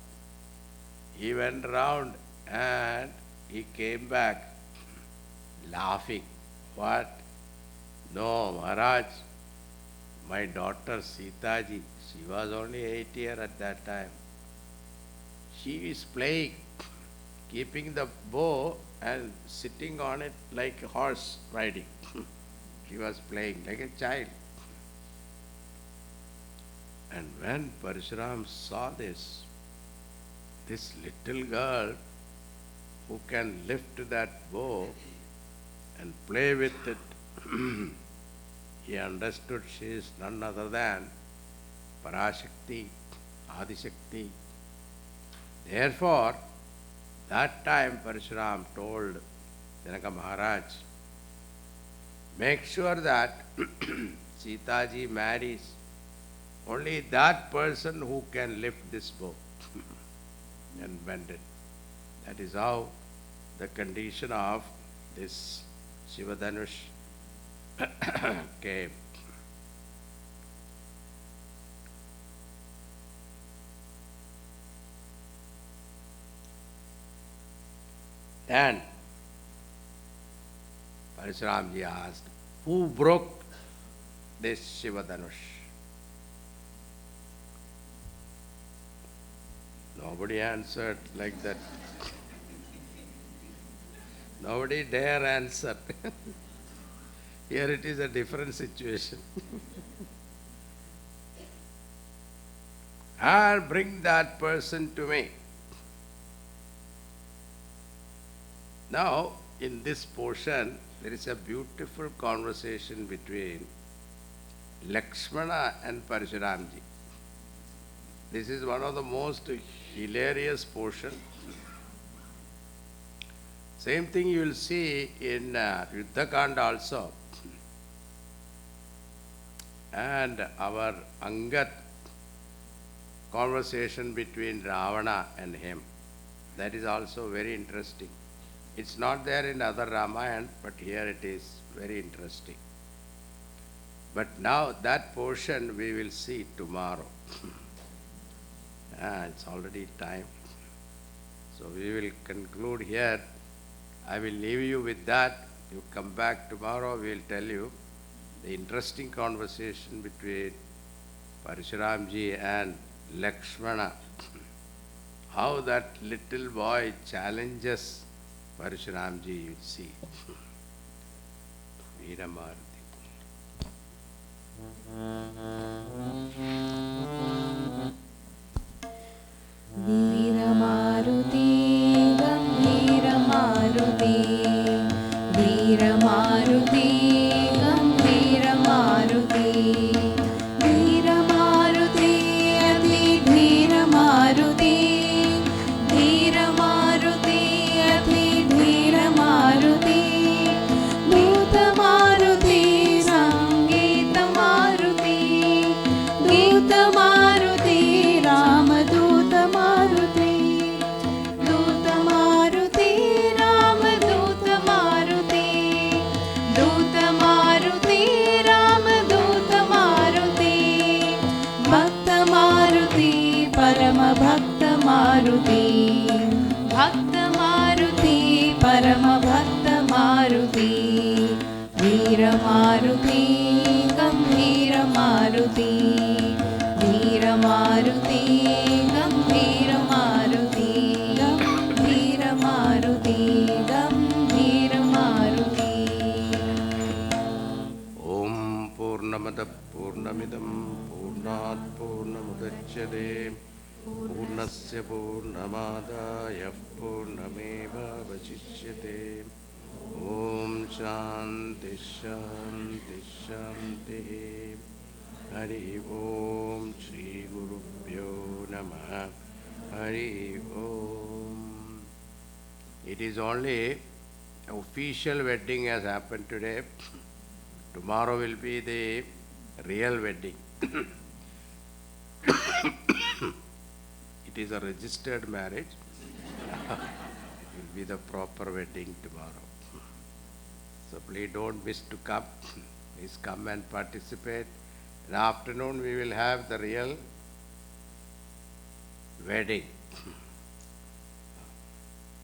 He went round and he came back laughing. What? No, Maharaj, my daughter Sitaji, she was only 8 years at that time. She is playing, keeping the bow and sitting on it like a horse riding. She was playing like a child. And when Parshuram saw this little girl who can lift that bow and play with it, he understood she is none other than Parashakti, Adishakti. Therefore, that time Parshuram told Janaka Maharaj, make sure that Sitaji marries only that person who can lift this bow and bend it. That is how the condition of this Shivadanush came. Then Parshuramji asked, who broke this Shivadanush? Nobody answered like that. Nobody dare answer. Here it is a different situation. And bring that person to me. Now, in this portion, there is a beautiful conversation between Lakshmana and Parshuramji. This is one of the most hilarious portion. Same thing you will see in Yuddhakanda also. And our Angad conversation between Ravana and him. That is also very interesting. It's not there in other Ramayana, but here it is very interesting. But now that portion we will see tomorrow. It's already time. So we will conclude here. I will leave you with that. You come back tomorrow, we will tell you the interesting conversation between Parshuramji and Lakshmana. how that little boy challenges Parashuramji, you see. Veeramaruti. वीरमारुति गम्भीरमारुति वीरमारुति गम्भीरमारुति वीरमारुति अति धीरमारुति धीरमारुति अति धीरमारुति दूतमारुति संगीतमारुति गीतमारुति रामदूतमारुति दूतमारुति रामदूतमारुति दूतमारुति रामदूतमारुति भक्तमारुति परमभक्तमारुति भक्तमारुति परमभक्तमारुति वीरमारुति गम्भीरमारुति वीरमारुति गम्भीरमारुति गम्भीरमारुति गम्भीरमारुति Om Purnamada Purnamidam Purnat Purnamudachyate Purnasya Purnamadaya Purnameva Vachishyate Om Shanti Shanti Shanti Hari Om Shri Gurubhyo Namaha Hari Om. It is only official wedding has happened today. Tomorrow will be the real wedding. It is a registered marriage. It will be the proper wedding tomorrow. So please don't miss to come. Please come and participate. In the afternoon we will have the real wedding.